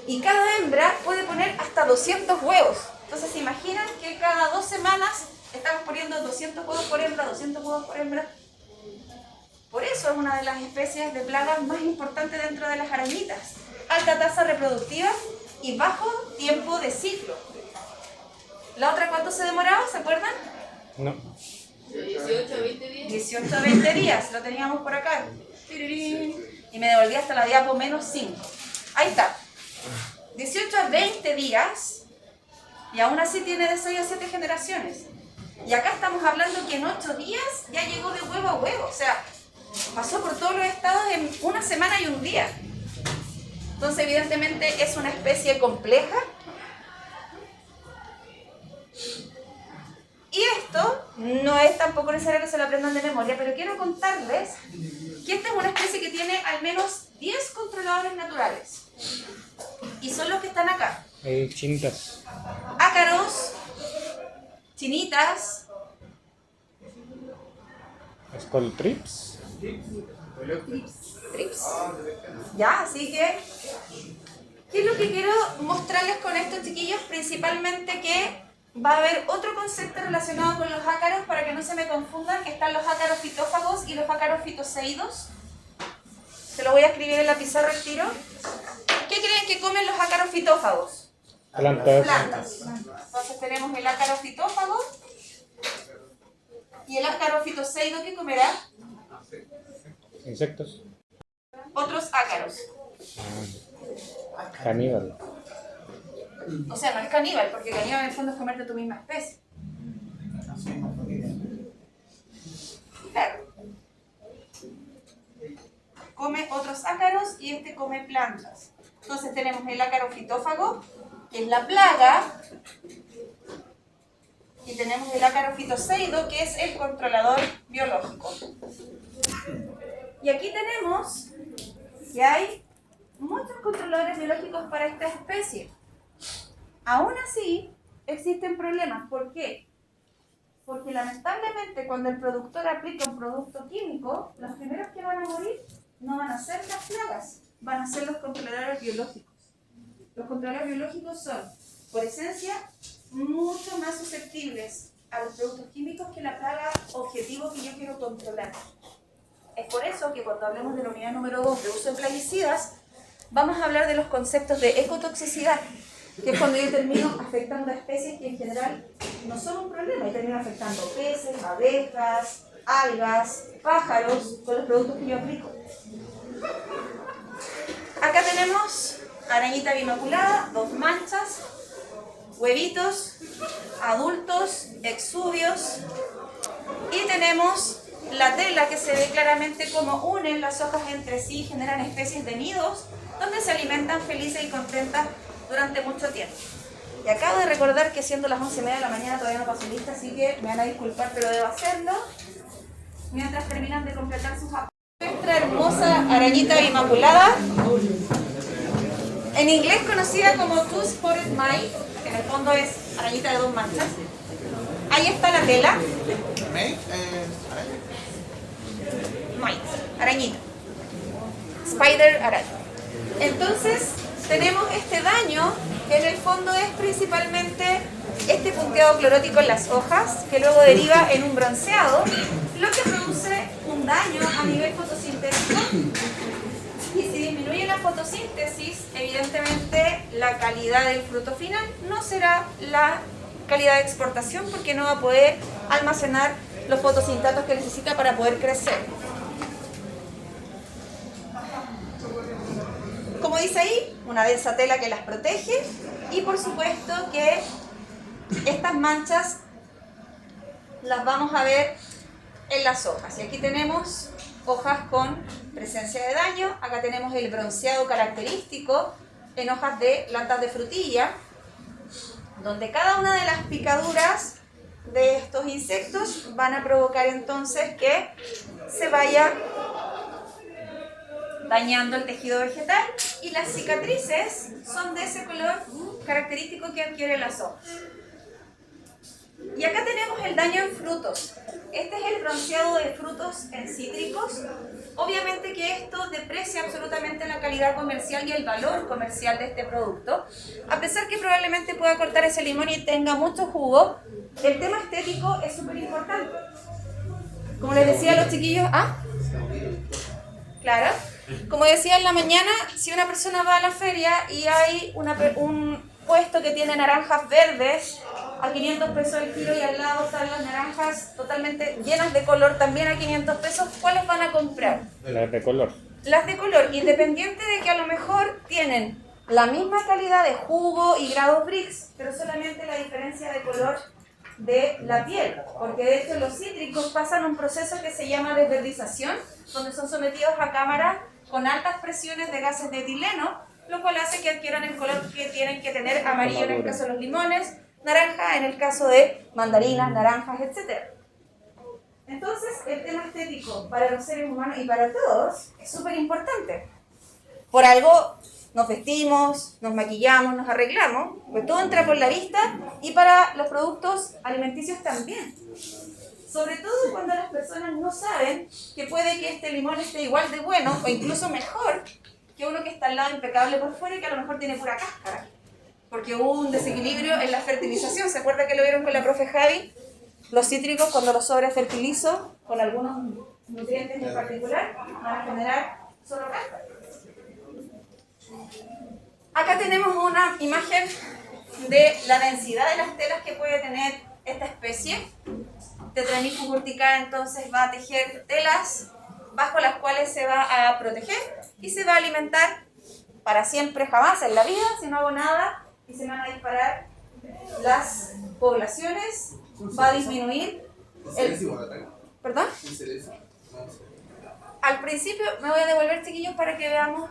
Speaker 1: Y cada hembra puede poner hasta 200 huevos. Entonces se imaginan que cada 2 semanas estamos poniendo 200 huevos por hembra, 200 huevos por hembra. Por eso es una de las especies de plagas más importantes dentro de las arañitas. Alta tasa reproductiva y bajo tiempo de ciclo. ¿La otra cuánto se demoraba? ¿Se acuerdan?
Speaker 2: No.
Speaker 5: 18 a 20 días.
Speaker 1: 18 a 20 días, lo teníamos por acá. Y me devolví hasta la diapo menos 5. Ahí está. 18 a 20 días y aún así tiene de 6 a 7 generaciones. Y acá estamos hablando que en 8 días ya llegó de huevo a huevo. O sea, pasó por todos los estados en una semana y un día. Entonces, evidentemente, es una especie compleja. Y esto no es tampoco necesario que se lo aprendan de memoria, pero quiero contarles que esta es una especie que tiene al menos 10 controladores naturales. Y son los que están acá.
Speaker 2: Hay chintas.
Speaker 1: Ácaros, chinitas,
Speaker 2: Skulltrips.
Speaker 1: trips. Ya, así que, ¿qué es lo que quiero mostrarles con estos chiquillos? Principalmente que va a haber otro concepto relacionado con los ácaros para que no se me confundan. Están los ácaros fitófagos y los ácaros fitoseidos. Se lo voy a escribir en la pizarra al tiro. ¿Qué creen que comen los ácaros fitófagos?
Speaker 2: Plantas.
Speaker 1: Plantas. Entonces tenemos el ácaro fitófago y el ácaro fitoseido que comerá
Speaker 2: ¿Insectos?
Speaker 1: Otros ácaros.
Speaker 2: Caníbal.
Speaker 1: O sea, no es caníbal, porque caníbal en el fondo es comerte tu misma especie. Claro. Come otros ácaros y este come plantas. Entonces tenemos el ácaro fitófago, que es la plaga, y tenemos el ácaro fitoseido, que es el controlador biológico. Y aquí tenemos que hay muchos controladores biológicos para esta especie. Aún así, existen problemas. ¿Por qué? Porque lamentablemente cuando el productor aplica un producto químico, los primeros que van a morir no van a ser las plagas, van a ser los controladores biológicos. Los controladores biológicos son, por esencia, mucho más susceptibles a los productos químicos que la plaga objetivo que yo quiero controlar. Es por eso que cuando hablemos de la unidad número 2 de uso de plaguicidas, vamos a hablar de los conceptos de ecotoxicidad, que es cuando yo termino afectando a especies que en general no son un problema, y termino afectando peces, abejas, algas, pájaros, con los productos que yo aplico. Acá tenemos arañita bimaculada, 2 manchas, huevitos, adultos, exuvios, y tenemos la tela que se ve claramente como unen las hojas entre sí y generan especies de nidos donde se alimentan felices y contentas durante mucho tiempo. Y acabo de recordar que siendo las 11:30 de la mañana todavía no paso lista, así que me van a disculpar, pero debo hacerlo mientras terminan de completar sus apuntes. Nuestra hermosa arañita bimaculada, en inglés conocida como Two-Spotted Mite, que en el fondo es arañita de 2 manchas. Ahí está la tela. Mite, arañita. Spider araña. Entonces, tenemos este daño, que en el fondo es principalmente este punteado clorótico en las hojas, que luego deriva en un bronceado, lo que produce un daño a nivel fotosintético. Y si disminuye la fotosíntesis, evidentemente la calidad del fruto final no será la calidad de exportación, porque no va a poder almacenar los fotosintatos que necesita para poder crecer. Como dice ahí, una densa tela que las protege, y por supuesto que estas manchas las vamos a ver en las hojas. Y aquí tenemos hojas con presencia de daño. Acá tenemos el bronceado característico en hojas de plantas de frutilla, donde cada una de las picaduras de estos insectos van a provocar entonces que se vaya dañando el tejido vegetal, y las cicatrices son de ese color característico que adquieren las hojas. Y acá tenemos el daño en frutos. Este es el bronceado de frutos en cítricos. Obviamente que esto deprecia absolutamente la calidad comercial y el valor comercial de este producto. A pesar que probablemente pueda cortar ese limón y tenga mucho jugo, el tema estético es súper importante. Como les decía a los chiquillos, claro. Como decía en la mañana, si una persona va a la feria y hay un puesto que tiene naranjas verdes a 500 pesos el kilo y al lado están las naranjas totalmente llenas de color también a 500 pesos, ¿cuáles van a comprar?
Speaker 2: Las de color.
Speaker 1: Las de color, independiente de que a lo mejor tienen la misma calidad de jugo y grado Brix, pero solamente la diferencia de color de la piel, porque de hecho los cítricos pasan un proceso que se llama desverdización, donde son sometidos a cámara con altas presiones de gases de etileno, lo cual hace que adquieran el color que tienen que tener, amarillo en el caso de los limones, naranja en el caso de mandarinas, naranjas, etc. Entonces, el tema estético para los seres humanos y para todos es súper importante. Por algo nos vestimos, nos maquillamos, nos arreglamos, pues todo entra por la vista, y para los productos alimenticios también. Sobre todo cuando las personas no saben que puede que este limón esté igual de bueno o incluso mejor que uno que está al lado impecable por fuera y que a lo mejor tiene pura cáscara. Porque hubo un desequilibrio en la fertilización. ¿Se acuerda que lo vieron con la profe Javi? Los cítricos, cuando los sobrefertilizo con algunos nutrientes en particular, van a generar solo cáscara. Acá tenemos una imagen de la densidad de las telas que puede tener esta especie. Tetranychus urticata entonces va a tejer telas bajo las cuales se va a proteger y se va a alimentar para siempre, jamás en la vida. Si no hago nada y se me van a disparar las poblaciones, va a disminuir ¿Perdón? Al principio me voy a devolver, chiquillos, para que veamos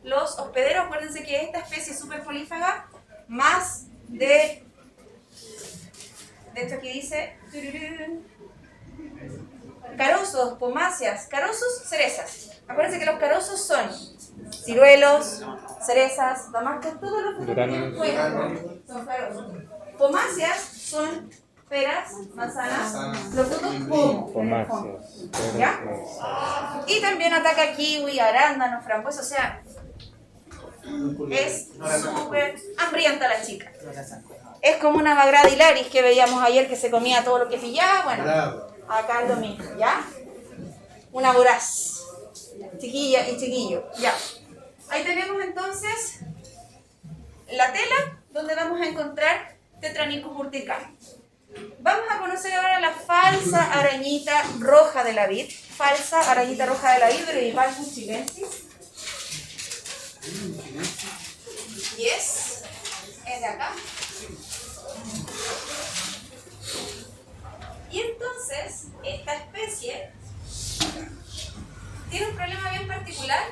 Speaker 1: los hospederos. Acuérdense que esta especie es súper polífaga, más de hecho aquí dice carosos, pomáceas, carosos, cerezas. Acuérdense que los carosos son ciruelos, cerezas, damascos, todos los frutos que pueden son carosos. Pomáceas son peras, manzanas, los frutos
Speaker 2: Pomáceas.
Speaker 1: ¿ya? Y también ataca kiwi, arándano, frambuesa, o sea, es súper hambrienta la chica. Es como una Bagradilaris que veíamos ayer que se comía todo lo que pillaba. Bueno, acá es lo mismo, ¿ya? Una voraz, chiquilla y chiquillo, ya. Ahí tenemos entonces la tela donde vamos a encontrar Tetranicus urticans. Vamos a conocer ahora la falsa arañita roja de la vid. Falsa arañita roja de la vid, Drevipalpus chilensis. Yes, es de acá. Y entonces, esta especie tiene un problema bien particular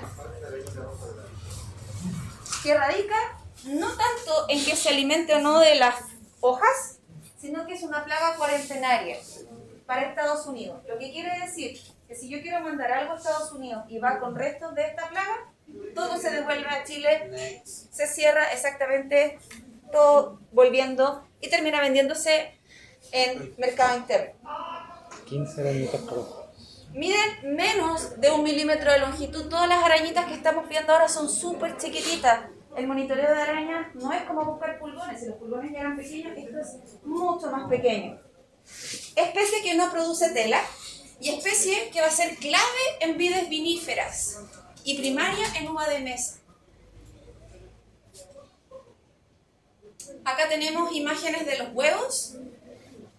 Speaker 1: que radica no tanto en que se alimente o no de las hojas, sino que es una plaga cuarentenaria para Estados Unidos. Lo que quiere decir que si yo quiero mandar algo a Estados Unidos y va con restos de esta plaga, todo se devuelve a Chile, se cierra exactamente todo volviendo y termina vendiéndose en mercado interno.
Speaker 2: 15 arañitas por ojo.
Speaker 1: Miden menos de 1 milímetro de longitud. Todas las arañitas que estamos viendo ahora son súper chiquititas. El monitoreo de arañas no es como buscar pulgones. Si los pulgones ya eran pequeños, esto es mucho más pequeño. Especie que no produce tela y especie que va a ser clave en vides viníferas y primaria en uva de mesa. Acá tenemos imágenes de los huevos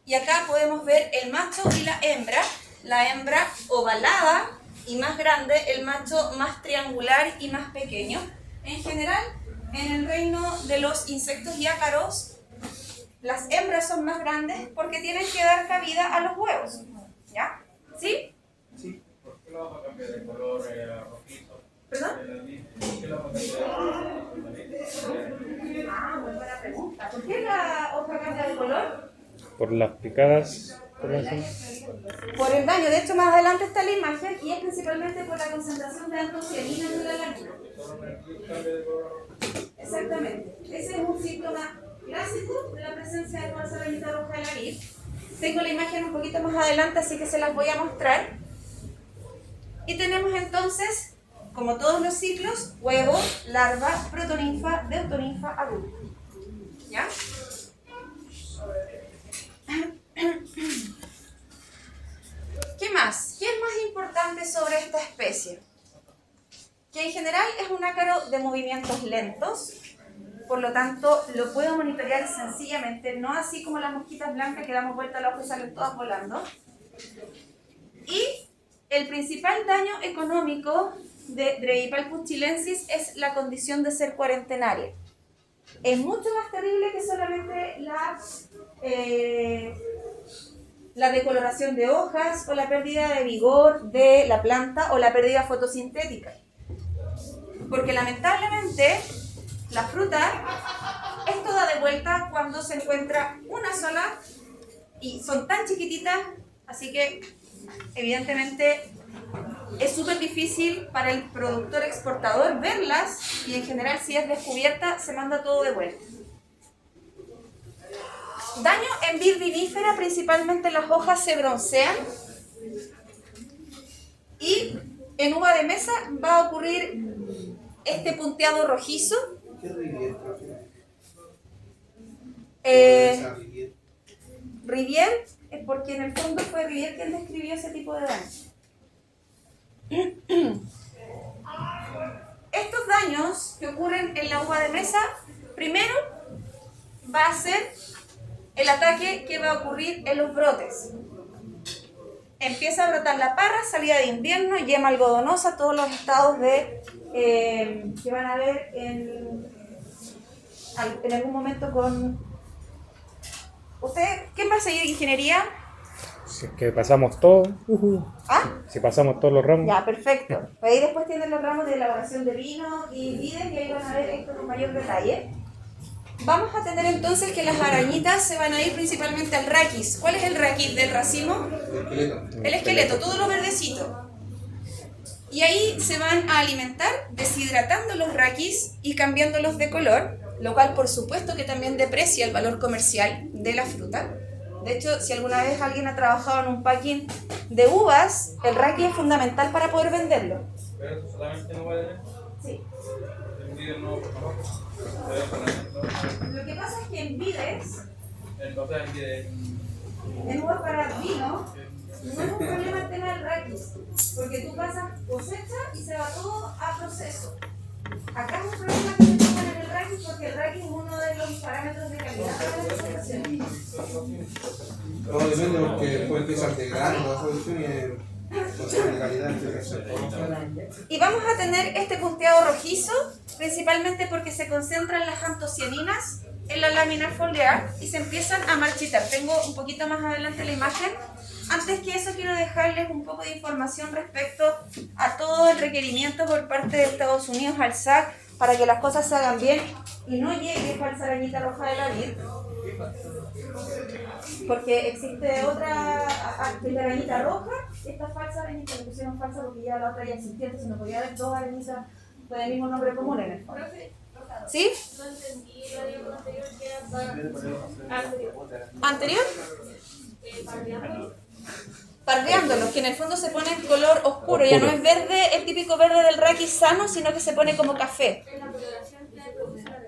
Speaker 1: y acá podemos ver el macho y la hembra. La hembra ovalada y más grande, el macho más triangular y más pequeño. En general, en el reino de los insectos y ácaros, las hembras son más grandes porque tienen que dar cabida a los huevos. ¿Ya? ¿Sí?
Speaker 4: Sí. ¿Por qué lo vamos a cambiar de color rojizo?
Speaker 1: ¿Perdón?
Speaker 4: ¿Por qué lo vamos a cambiar de color?
Speaker 1: Muy buena pregunta. ¿Por qué la hoja cambia de color?
Speaker 2: Por las picadas.
Speaker 1: Por el daño. De hecho, más adelante está la imagen y es principalmente por la concentración de antocianinas en la lámina. Exactamente. Ese es un síntoma clásico de la presencia de falsa arañita roja de la vid. Tengo la imagen un poquito más adelante, así que se las voy a mostrar. Y tenemos entonces, como todos los ciclos, huevo, larva, protoninfa, deutoninfa, adulto. ¿Ya? ¿Qué más? ¿Qué es más importante sobre esta especie? Que en general es un ácaro de movimientos lentos, por lo tanto lo puedo monitorear sencillamente, no así como las mosquitas blancas que damos vuelta al ojo y salen todas volando. Y el principal daño económico de Drevipalpus chilensis es la condición de ser cuarentenaria. Es mucho más terrible que solamente la decoloración de hojas o la pérdida de vigor de la planta o la pérdida fotosintética. Porque lamentablemente la fruta es toda de vuelta cuando se encuentra una sola y son tan chiquititas, así que evidentemente es súper difícil para el productor exportador verlas y en general si es descubierta se manda todo de vuelta. Daño en vid vinífera, principalmente las hojas se broncean y en uva de mesa va a ocurrir este punteado rojizo.
Speaker 4: ¿Qué Rivier?
Speaker 1: Rivier es porque en el fondo fue Rivier quien describió ese tipo de daño. Estos daños que ocurren en la uva de mesa, primero va a ser el ataque que va a ocurrir en los brotes. empieza a brotar la parra, salida de invierno, yema algodonosa, todos los estados de que van a ver en algún momento con... ¿Usted quién va a seguir ingeniería?
Speaker 2: Si es que pasamos todo,
Speaker 1: ¿Ah?
Speaker 2: si pasamos todos los ramos.
Speaker 1: Ya, perfecto. Ahí después tienen los ramos de elaboración de vino y vides y ahí van a ver esto con mayor detalle. Vamos a tener entonces que las arañitas se van a ir principalmente al raquis. ¿Cuál es el raquis del racimo? El esqueleto, todo lo verdecito. Y ahí se van a alimentar deshidratando los raquis y cambiándolos de color, lo cual por supuesto que también deprecia el valor comercial de la fruta. De hecho, si alguna vez alguien ha trabajado en un packing de uvas, el raquis es fundamental para poder venderlo.
Speaker 4: ¿Pero eso solamente no vale?
Speaker 1: Sí.
Speaker 4: En Vides no, por favor.
Speaker 1: Lo que pasa es que en vides,
Speaker 4: En papel, en Vides.
Speaker 1: en uvas para vino, no es un problema el tema del raquis, porque tú pasas cosecha y se va todo a proceso. Acá es un problema que se toman en el raquis porque el raquis es uno de los parámetros de calidad para la exportación.
Speaker 6: No, depende porque puede empezar de grano, la solución y de calidad.
Speaker 1: Y vamos a tener este punteado rojizo, principalmente porque se concentran las antocianinas en la lámina foliar y se empiezan a marchitar. Tengo un poquito más adelante la imagen. Antes que eso quiero dejarles un poco de información respecto a todo el requerimiento por parte de Estados Unidos al SAC para que las cosas se hagan bien y no llegue falsa arañita roja de la vid. Porque existe otra arañita roja, esta falsa arañita le pusieron falsa porque ya la otra ya existía, entonces no podía haber dos arañitas con el mismo nombre común en el fondo. ¿Sí?
Speaker 5: No entendí la diapositiva anterior que era
Speaker 1: ¿Anterior?
Speaker 5: pardeando.
Speaker 1: Pardeándolos, que en el fondo se pone en color oscuro, ya no es verde, el típico verde del raquis sano, sino que se pone como café.
Speaker 5: Es la coloración que produce la araña.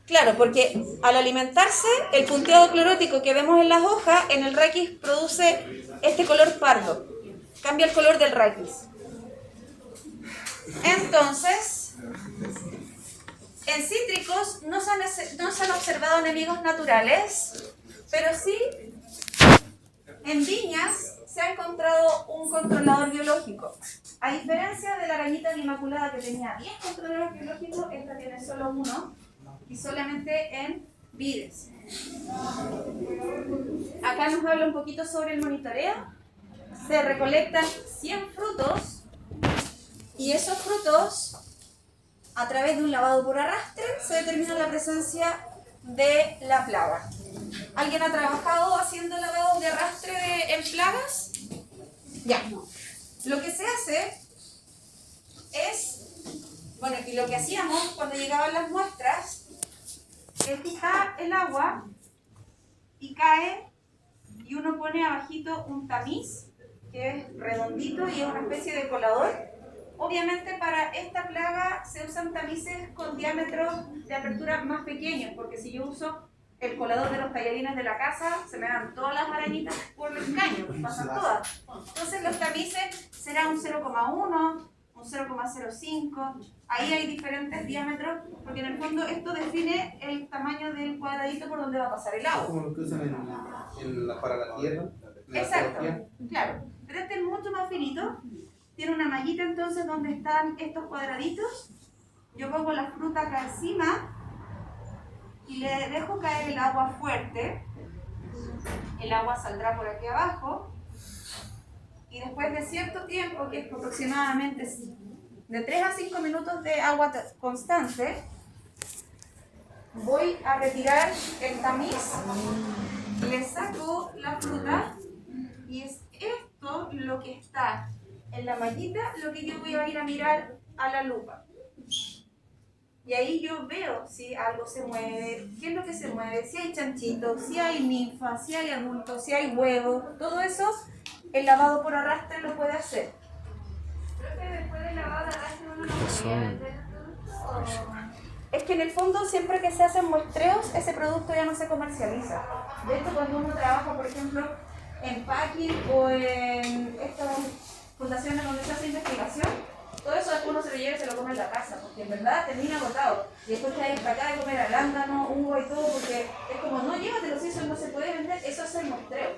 Speaker 1: Claro, porque al alimentarse, el punteado clorótico que vemos en las hojas, en el raquis produce este color pardo. Cambia el color del raquis. Entonces, en cítricos no se han observado enemigos naturales, pero sí en viñas se ha encontrado un controlador biológico. A diferencia de la arañita inmaculada que tenía 10 controladores biológicos, esta tiene solo uno y solamente en vides. Acá nos habla un poquito sobre el monitoreo. Se recolectan 100 frutos y esos frutos, a través de un lavado por arrastre, se determina la presencia de la plaga. ¿Alguien ha trabajado haciendo lavados de arrastre en plagas? Ya. Lo que se hace es, bueno, y lo que hacíamos cuando llegaban las muestras, es fijar el agua y cae y uno pone abajito un tamiz que es redondito y es una especie de colador. Obviamente para esta plaga se usan tamices con diámetros de apertura más pequeños, porque si yo uso el colador de los tallarines de la casa, se me dan todas las arañitas por el caño, pasan todas. Entonces los tamices serán un 0,1, un 0,05, ahí hay diferentes diámetros, porque en el fondo esto define el tamaño del cuadradito por donde va a pasar el agua.
Speaker 6: Como lo que usan para la tierra.
Speaker 1: Exacto, claro. Pero este es mucho más finito. Tiene una mallita entonces donde están estos cuadraditos. Yo pongo la fruta acá encima y le dejo caer el agua fuerte. El agua saldrá por aquí abajo. Y después de cierto tiempo, que es aproximadamente de 3 a 5 minutos de agua constante, voy a retirar el tamiz, le saco la fruta y es esto lo que está en la mallita, lo que yo voy a ir a mirar a la lupa. Y ahí yo veo si algo se mueve, qué es lo que se mueve, si hay chanchitos, si hay ninfas, si hay adultos, si hay huevos, todo eso el lavado por arrastre lo puede hacer.
Speaker 5: Creo que después del lavado de arrastre uno no podría vender el producto.
Speaker 1: Es que en el fondo siempre que se hacen muestreos, ese producto ya no se comercializa. De hecho, cuando uno trabaja, por ejemplo, en packing o en estas fundaciones donde se hace investigación, todo eso después uno se lo lleva y se lo come en la casa, porque en verdad termina agotado. Y después te hay que acá de comer arándano, uva y todo, porque es como, no, llévatelo, si eso no se puede vender, eso es el muestreo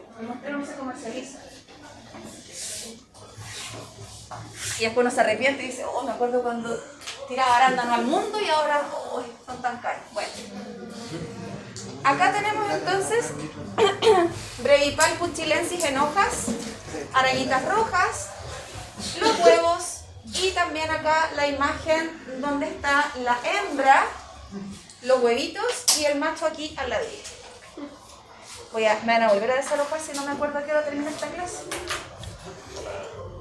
Speaker 1: no se comercializa. Y después uno se arrepiente y dice, oh, me acuerdo cuando tiraba arándano al mundo y ahora oh, son tan caros. Bueno. Acá tenemos entonces Brevipalpus chilensis en hojas, arañitas rojas, los huevos y también acá la imagen donde está la hembra, los huevitos y el macho aquí al ladito. Me van a volver a desalojar si no me acuerdo a qué hora termina esta clase.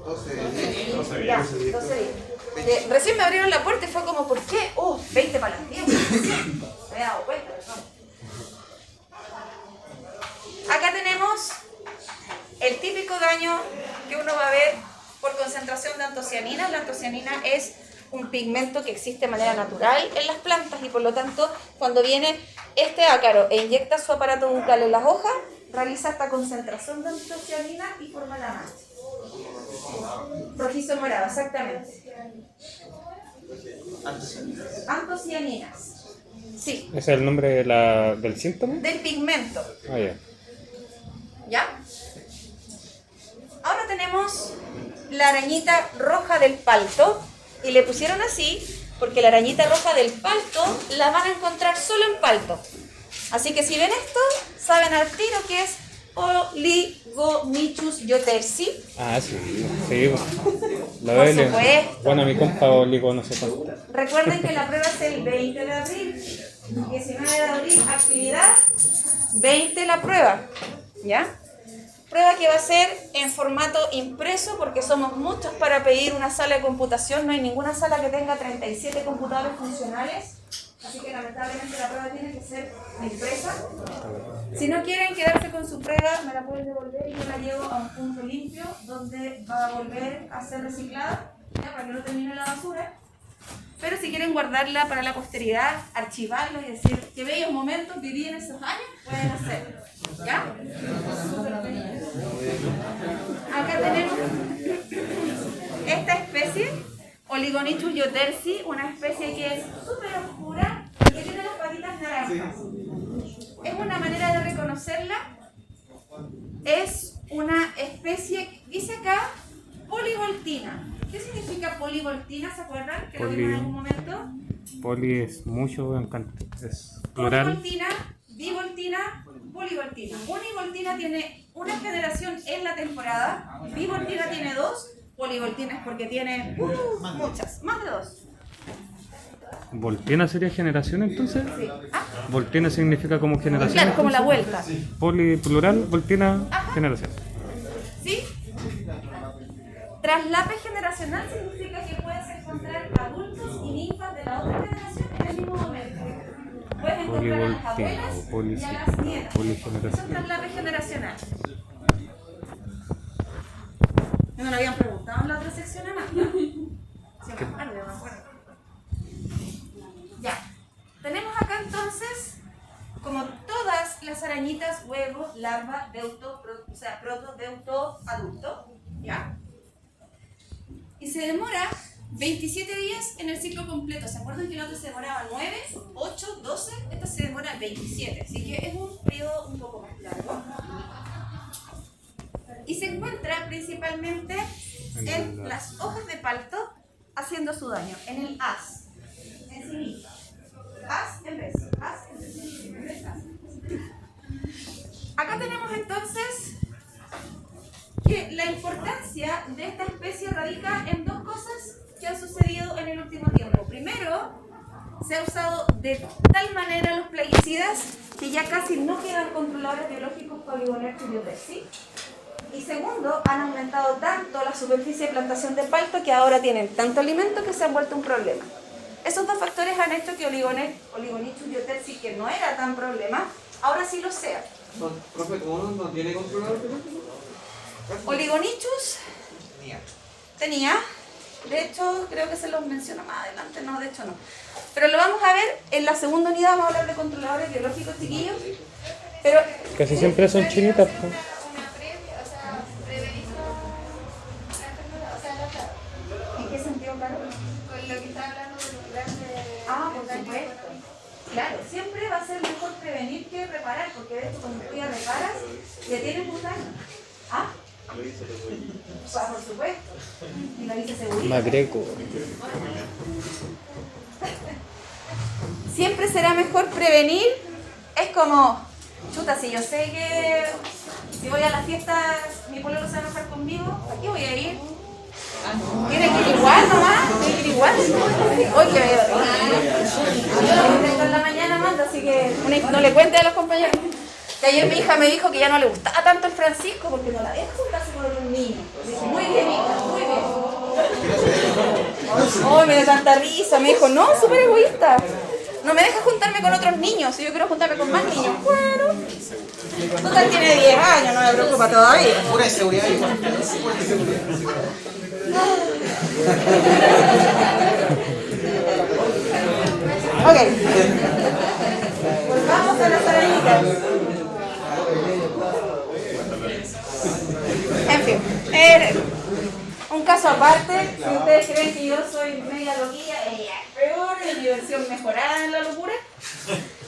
Speaker 6: 12
Speaker 1: Ya, 12 días. Recién me abrieron la puerta y fue como, ¿por qué? Oh, 20 para las 10. Me he dado cuenta, ¿no? Acá tenemos el típico daño que uno va a ver por concentración de antocianinas. La antocianina es un pigmento que existe de manera natural en las plantas y por lo tanto cuando viene este ácaro e inyecta su aparato bucal en las hojas, realiza esta concentración de antocianina y forma la mancha. Rojizo morado, exactamente. Antocianinas. Sí,
Speaker 2: ¿Ese es el nombre del síntoma?
Speaker 1: del pigmento.
Speaker 2: Ah, ya.
Speaker 1: ¿Ya? Ahora tenemos la arañita roja del palto y le pusieron así porque la arañita roja del palto la van a encontrar solo en palto. Así que si ven esto, saben al tiro que es Oligonichus yotersi.
Speaker 2: Ah, sí. La
Speaker 1: Por
Speaker 2: L.
Speaker 1: supuesto.
Speaker 2: Bueno, mi compa Oligo no sé cuánto.
Speaker 1: Recuerden que la prueba es el 20 de abril, 19 de abril, actividad 20 la prueba, ¿ya? Prueba que va a ser en formato impreso porque somos muchos para pedir una sala de computación, no hay ninguna sala que tenga 37 computadores funcionales, así que lamentablemente la prueba tiene que ser impresa. Si no quieren quedarse con su prueba, me la pueden devolver y yo la llevo a un punto limpio donde va a volver a ser reciclada, ¿ya? Para que no termine la basura. Pero si quieren guardarla para la posteridad, archivarlo y decir qué bellos momentos viví en esos años, pueden hacerlo. ¿Ya? Acá tenemos esta especie, Oligonichus yotersi, una especie que es súper oscura y que tiene las patitas naranjas. Es una manera de reconocerla. Es una especie, dice acá, polivoltina. ¿Qué significa polivoltina? ¿Se acuerdan? Que lo vimos en algún momento.
Speaker 2: Poli es mucho, es plural.
Speaker 1: Polivoltina, bivoltina, polivoltina. Univoltina tiene una generación en la temporada, bivoltina tiene 2, polivoltina es porque tiene muchas, más de 2.
Speaker 2: ¿Voltina sería generación entonces?
Speaker 1: Sí. Ah,
Speaker 2: Voltina significa como generación.
Speaker 1: claro, como la
Speaker 2: entonces.
Speaker 1: vuelta.
Speaker 2: Poli plural, voltina,
Speaker 1: Ajá.
Speaker 2: generación.
Speaker 1: ¿Sí? Traslape generacional significa que puedes encontrar adultos y ninfas de la otra generación en el mismo momento. Puedes encontrar a las abuelas y a las nietas. Eso es traslape generacional. No lo habían preguntado en la otra sección a Marta. Sí, me acuerdo. Ya. Tenemos acá entonces, como todas las arañitas, huevo, larva, deuto, proto, deuto, adulto. ¿Ya? Y se demora 27 días en el ciclo completo. ¿Se acuerdan que el otro se demoraba 9, 8, 12? Esta se demora 27, así que es un periodo un poco más largo. Y se encuentra principalmente en las hojas de palto haciendo su daño, en el haz, en sí mismo. Haz en vez, haz. Acá tenemos entonces que la importancia de esta especie radica en dos cosas que han sucedido en el último tiempo. Primero, se ha usado de tal manera los plaguicidas que ya casi no quedan controladores biológicos para Oligonichus yotersi. Y segundo, han aumentado tanto la superficie de plantación de palto que ahora tienen tanto alimento que se han vuelto un problema. Esos dos factores han hecho que Oligonichus yotersi, que no era tan problema, ahora sí lo sea.
Speaker 6: No, profe, ¿cómo no tiene controlador biológico?
Speaker 1: Oligonichus tenía, de hecho creo que se los menciona más adelante, no, de hecho no. Pero lo vamos a ver en la segunda unidad, vamos a hablar de controladores biológicos, chiquillos. Pero
Speaker 2: Casi siempre son chinitas. Pues.
Speaker 5: Una previa, o sea, prevenir la enfermedad, o sea, la plaga.
Speaker 1: ¿en qué sentido, claro?
Speaker 5: Con lo que está hablando de los grandes.
Speaker 1: Ah, por supuesto. Claro, siempre va a ser mejor prevenir que reparar, porque de hecho cuando tú ya reparas, ya tienes un daño. ¿Ah? Por supuesto. Y lo hice segurito.
Speaker 2: Magreco.
Speaker 1: Siempre será mejor prevenir. Es como, chuta, si yo sé que si voy a la fiesta mi pololo se va a enojar conmigo, ¿a qué voy a ir? Tiene que ir igual nomás, tiene que ir igual. Hoy que yo en la mañana mando, así que no le cuente a los compañeros. Que ayer mi hija me dijo que ya no le gustaba tanto el Francisco porque no la deja juntarse con otros niños. Dije, muy bien, hija, muy bien. Ay, me da tanta risa. Me dijo, no, súper egoísta. No me deja juntarme con otros niños. Yo quiero juntarme con más niños. Bueno, total tiene 10 años, no me preocupa todavía.
Speaker 6: Pura seguridad.
Speaker 1: Ok. Volvamos a las arañitas. En fin, un caso aparte, si ustedes creen que yo soy media loquilla, ella es peor, es mi versión mejorada en la locura.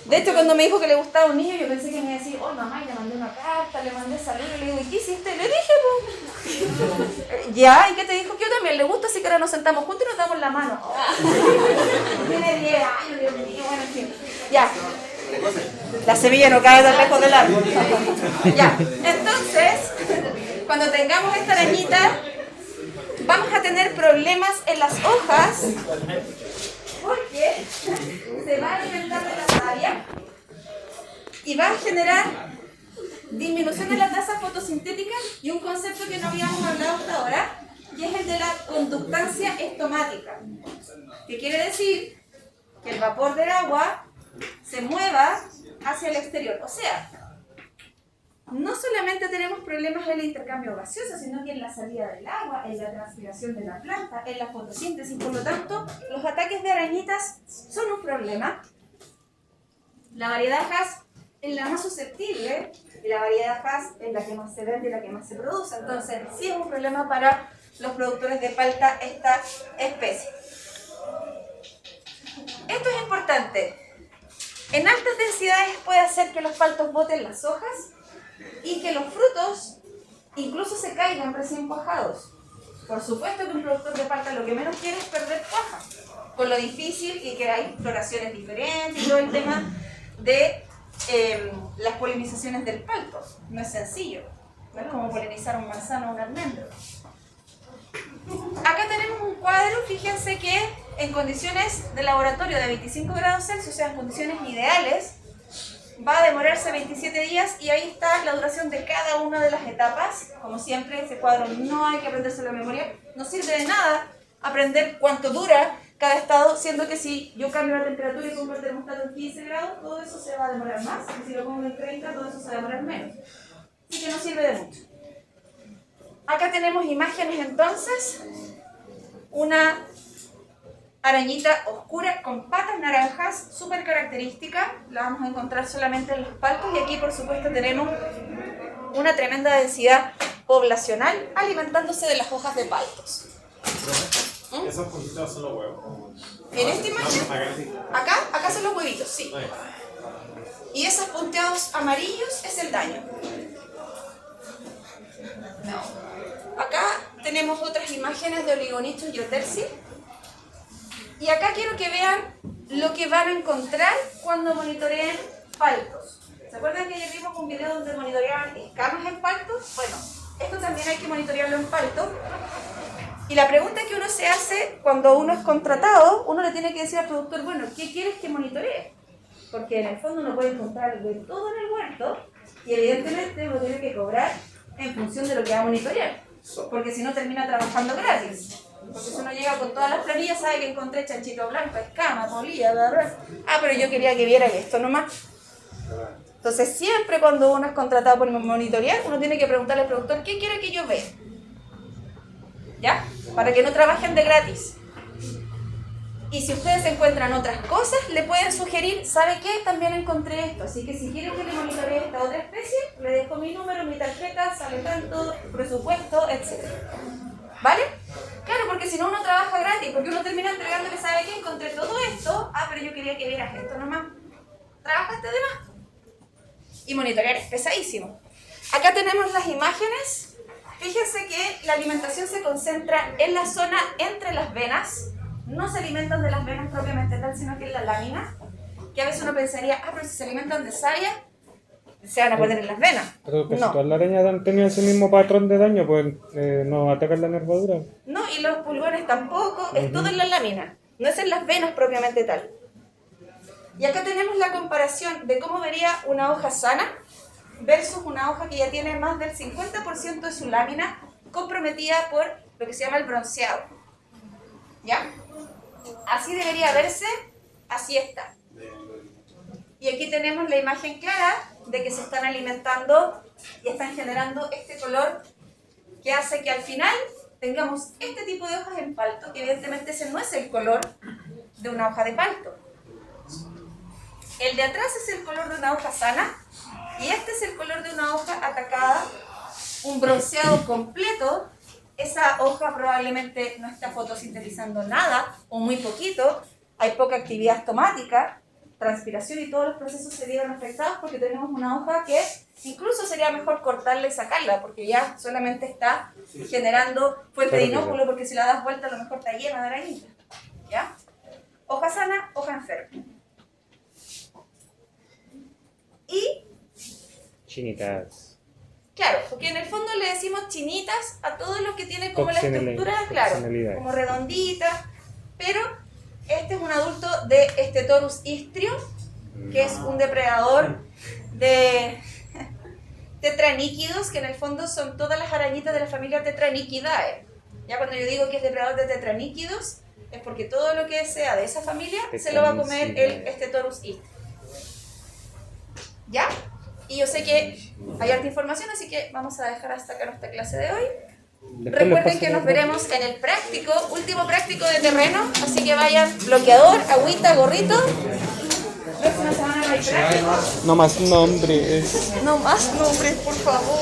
Speaker 1: De hecho, cuando me dijo que le gustaba un niño, yo pensé que me iba a decir, oh mamá, le mandé una carta, le mandé saludos, y le digo, ¿y qué hiciste? Le dije, pues. Ya, ¿y qué te dijo? Que yo también le gusta, así que ahora nos sentamos juntos y nos damos la mano. Tiene 10 años, Dios mío, bueno, en fin. Ya. La semilla no cae tan lejos del árbol. Ya, entonces, cuando tengamos esta arañita, vamos a tener problemas en las hojas porque se va a alimentar de la savia y va a generar disminución de la tasa fotosintética y un concepto que no habíamos hablado hasta ahora, que es el de la conductancia estomática, que quiere decir que el vapor del agua se mueva hacia el exterior. O sea, no solamente tenemos problemas en el intercambio gaseoso, sino que en la salida del agua, en la transpiración de la planta, en la fotosíntesis. Por lo tanto, los ataques de arañitas son un problema. La variedad Hass es la más susceptible y la variedad Hass es la que más se vende y la que más se produce. Entonces, sí es un problema para los productores de palta esta especie. Esto es importante. En altas densidades puede hacer que los paltos boten las hojas y que los frutos incluso se caigan recién cuajados. Por supuesto que un productor de palta lo que menos quiere es perder cuaja, con lo difícil y que hay floraciones diferentes y todo el tema de las polinizaciones del palto. No es sencillo, no es como polinizar un manzano o un almendro. Acá tenemos un cuadro, fíjense que en condiciones de laboratorio de 25 grados Celsius, o sea, en condiciones ideales, va a demorarse 27 días y ahí está la duración de cada una de las etapas. Como siempre, ese cuadro no hay que aprenderse la memoria. No sirve de nada aprender cuánto dura cada estado, siendo que si yo cambio la temperatura y pongo el termostato en 15 grados, todo eso se va a demorar más. Y si lo pongo en 30, todo eso se va a demorar menos. Así que no sirve de mucho. Acá tenemos imágenes entonces. Una arañita oscura con patas naranjas, súper característica, la vamos a encontrar solamente en los paltos y aquí por supuesto tenemos una tremenda densidad poblacional alimentándose de las hojas de paltos.
Speaker 7: ¿Esos puntitos son los huevos?
Speaker 1: En esta imagen, acá son los huevitos, sí. Y esos punteados amarillos es el daño. Acá tenemos otras imágenes de oligonichos y oterci. Y acá quiero que vean lo que van a encontrar cuando monitoreen paltos. ¿Se acuerdan que ayer vimos un video donde monitoreaban escamas en paltos? Bueno, esto también hay que monitorearlo en paltos. Y la pregunta que uno se hace cuando uno es contratado, uno le tiene que decir al productor, bueno, ¿qué quieres que monitoree? Porque en el fondo uno puede encontrar de todo en el huerto y evidentemente uno tiene que cobrar en función de lo que va a monitorear. Porque si no termina trabajando gratis. Porque si uno llega con todas las planillas, sabe que encontré chanchito blanco, escama, polilla, bla, bla. Ah, pero yo quería que viera esto nomás. Entonces siempre cuando uno es contratado por monitorear, uno tiene que preguntarle al productor, ¿qué quiere que yo vea? ¿Ya? Para que no trabajen de gratis. Y si ustedes encuentran otras cosas, le pueden sugerir, ¿sabe qué? También encontré esto. Así que si quieren que le monitoree esta otra especie, le dejo mi número, mi tarjeta, sale tanto, presupuesto, etc. ¿Vale? Claro, porque si no uno trabaja gratis, porque uno termina entregándole, ¿sabe qué? Encontré todo esto, pero yo quería que vieras esto nomás. Trabajaste de más. Y monitorear es pesadísimo. Acá tenemos las imágenes Fíjense que la alimentación se concentra en la zona entre las venas, no se alimentan de las venas propiamente tal, sino que en la lámina, que a veces uno pensaría, pero si se alimentan de savia, se van a poner en las venas.
Speaker 2: Pero que si
Speaker 1: No.
Speaker 2: todas las arañas han tenido ese mismo patrón de daño, pues no atacan la nervadura.
Speaker 1: No, y los pulgones tampoco, es todo en la lámina, no es en las venas propiamente tal. Y acá tenemos la comparación de cómo vería una hoja sana versus una hoja que ya tiene más del 50% de su lámina comprometida por lo que se llama el bronceado. ¿Ya? Así debería verse, así está. Y aquí tenemos la imagen clara de que se están alimentando y están generando este color que hace que al final tengamos este tipo de hojas en palto, que evidentemente ese no es el color de una hoja de palto. El de atrás es el color de una hoja sana y este es el color de una hoja atacada, un bronceado completo. Esa hoja probablemente no está fotosintetizando nada o muy poquito, hay poca actividad estomática, transpiración y todos los procesos se vieron afectados porque tenemos una hoja que incluso sería mejor cortarla y sacarla porque ya solamente está generando fuente de inóculo porque si la das vuelta a lo mejor está llena de arañitas. ¿Ya? Hoja sana, hoja enferma. Y,
Speaker 2: Chinitas.
Speaker 1: claro, porque en el fondo le decimos chinitas a todo lo que tiene como la estructura, claro, como redondita, pero este es un adulto de Stetorus istrio, que es un depredador de tetraníquidos, que en el fondo son todas las arañitas de la familia Tetraniquidae. Ya cuando yo digo que es depredador de tetraníquidos, es porque todo lo que sea de esa familia se lo va a comer el Stetorus istrio. ¿Ya? Y yo sé que hay harta información, así que vamos a dejar hasta acá nuestra clase de hoy. Recuerden que nos veremos en el práctico, último práctico de terreno, así que vayan bloqueador, agüita, gorrito. Próxima semana no hay práctico.
Speaker 2: No más nombres.
Speaker 1: No más nombres, por favor.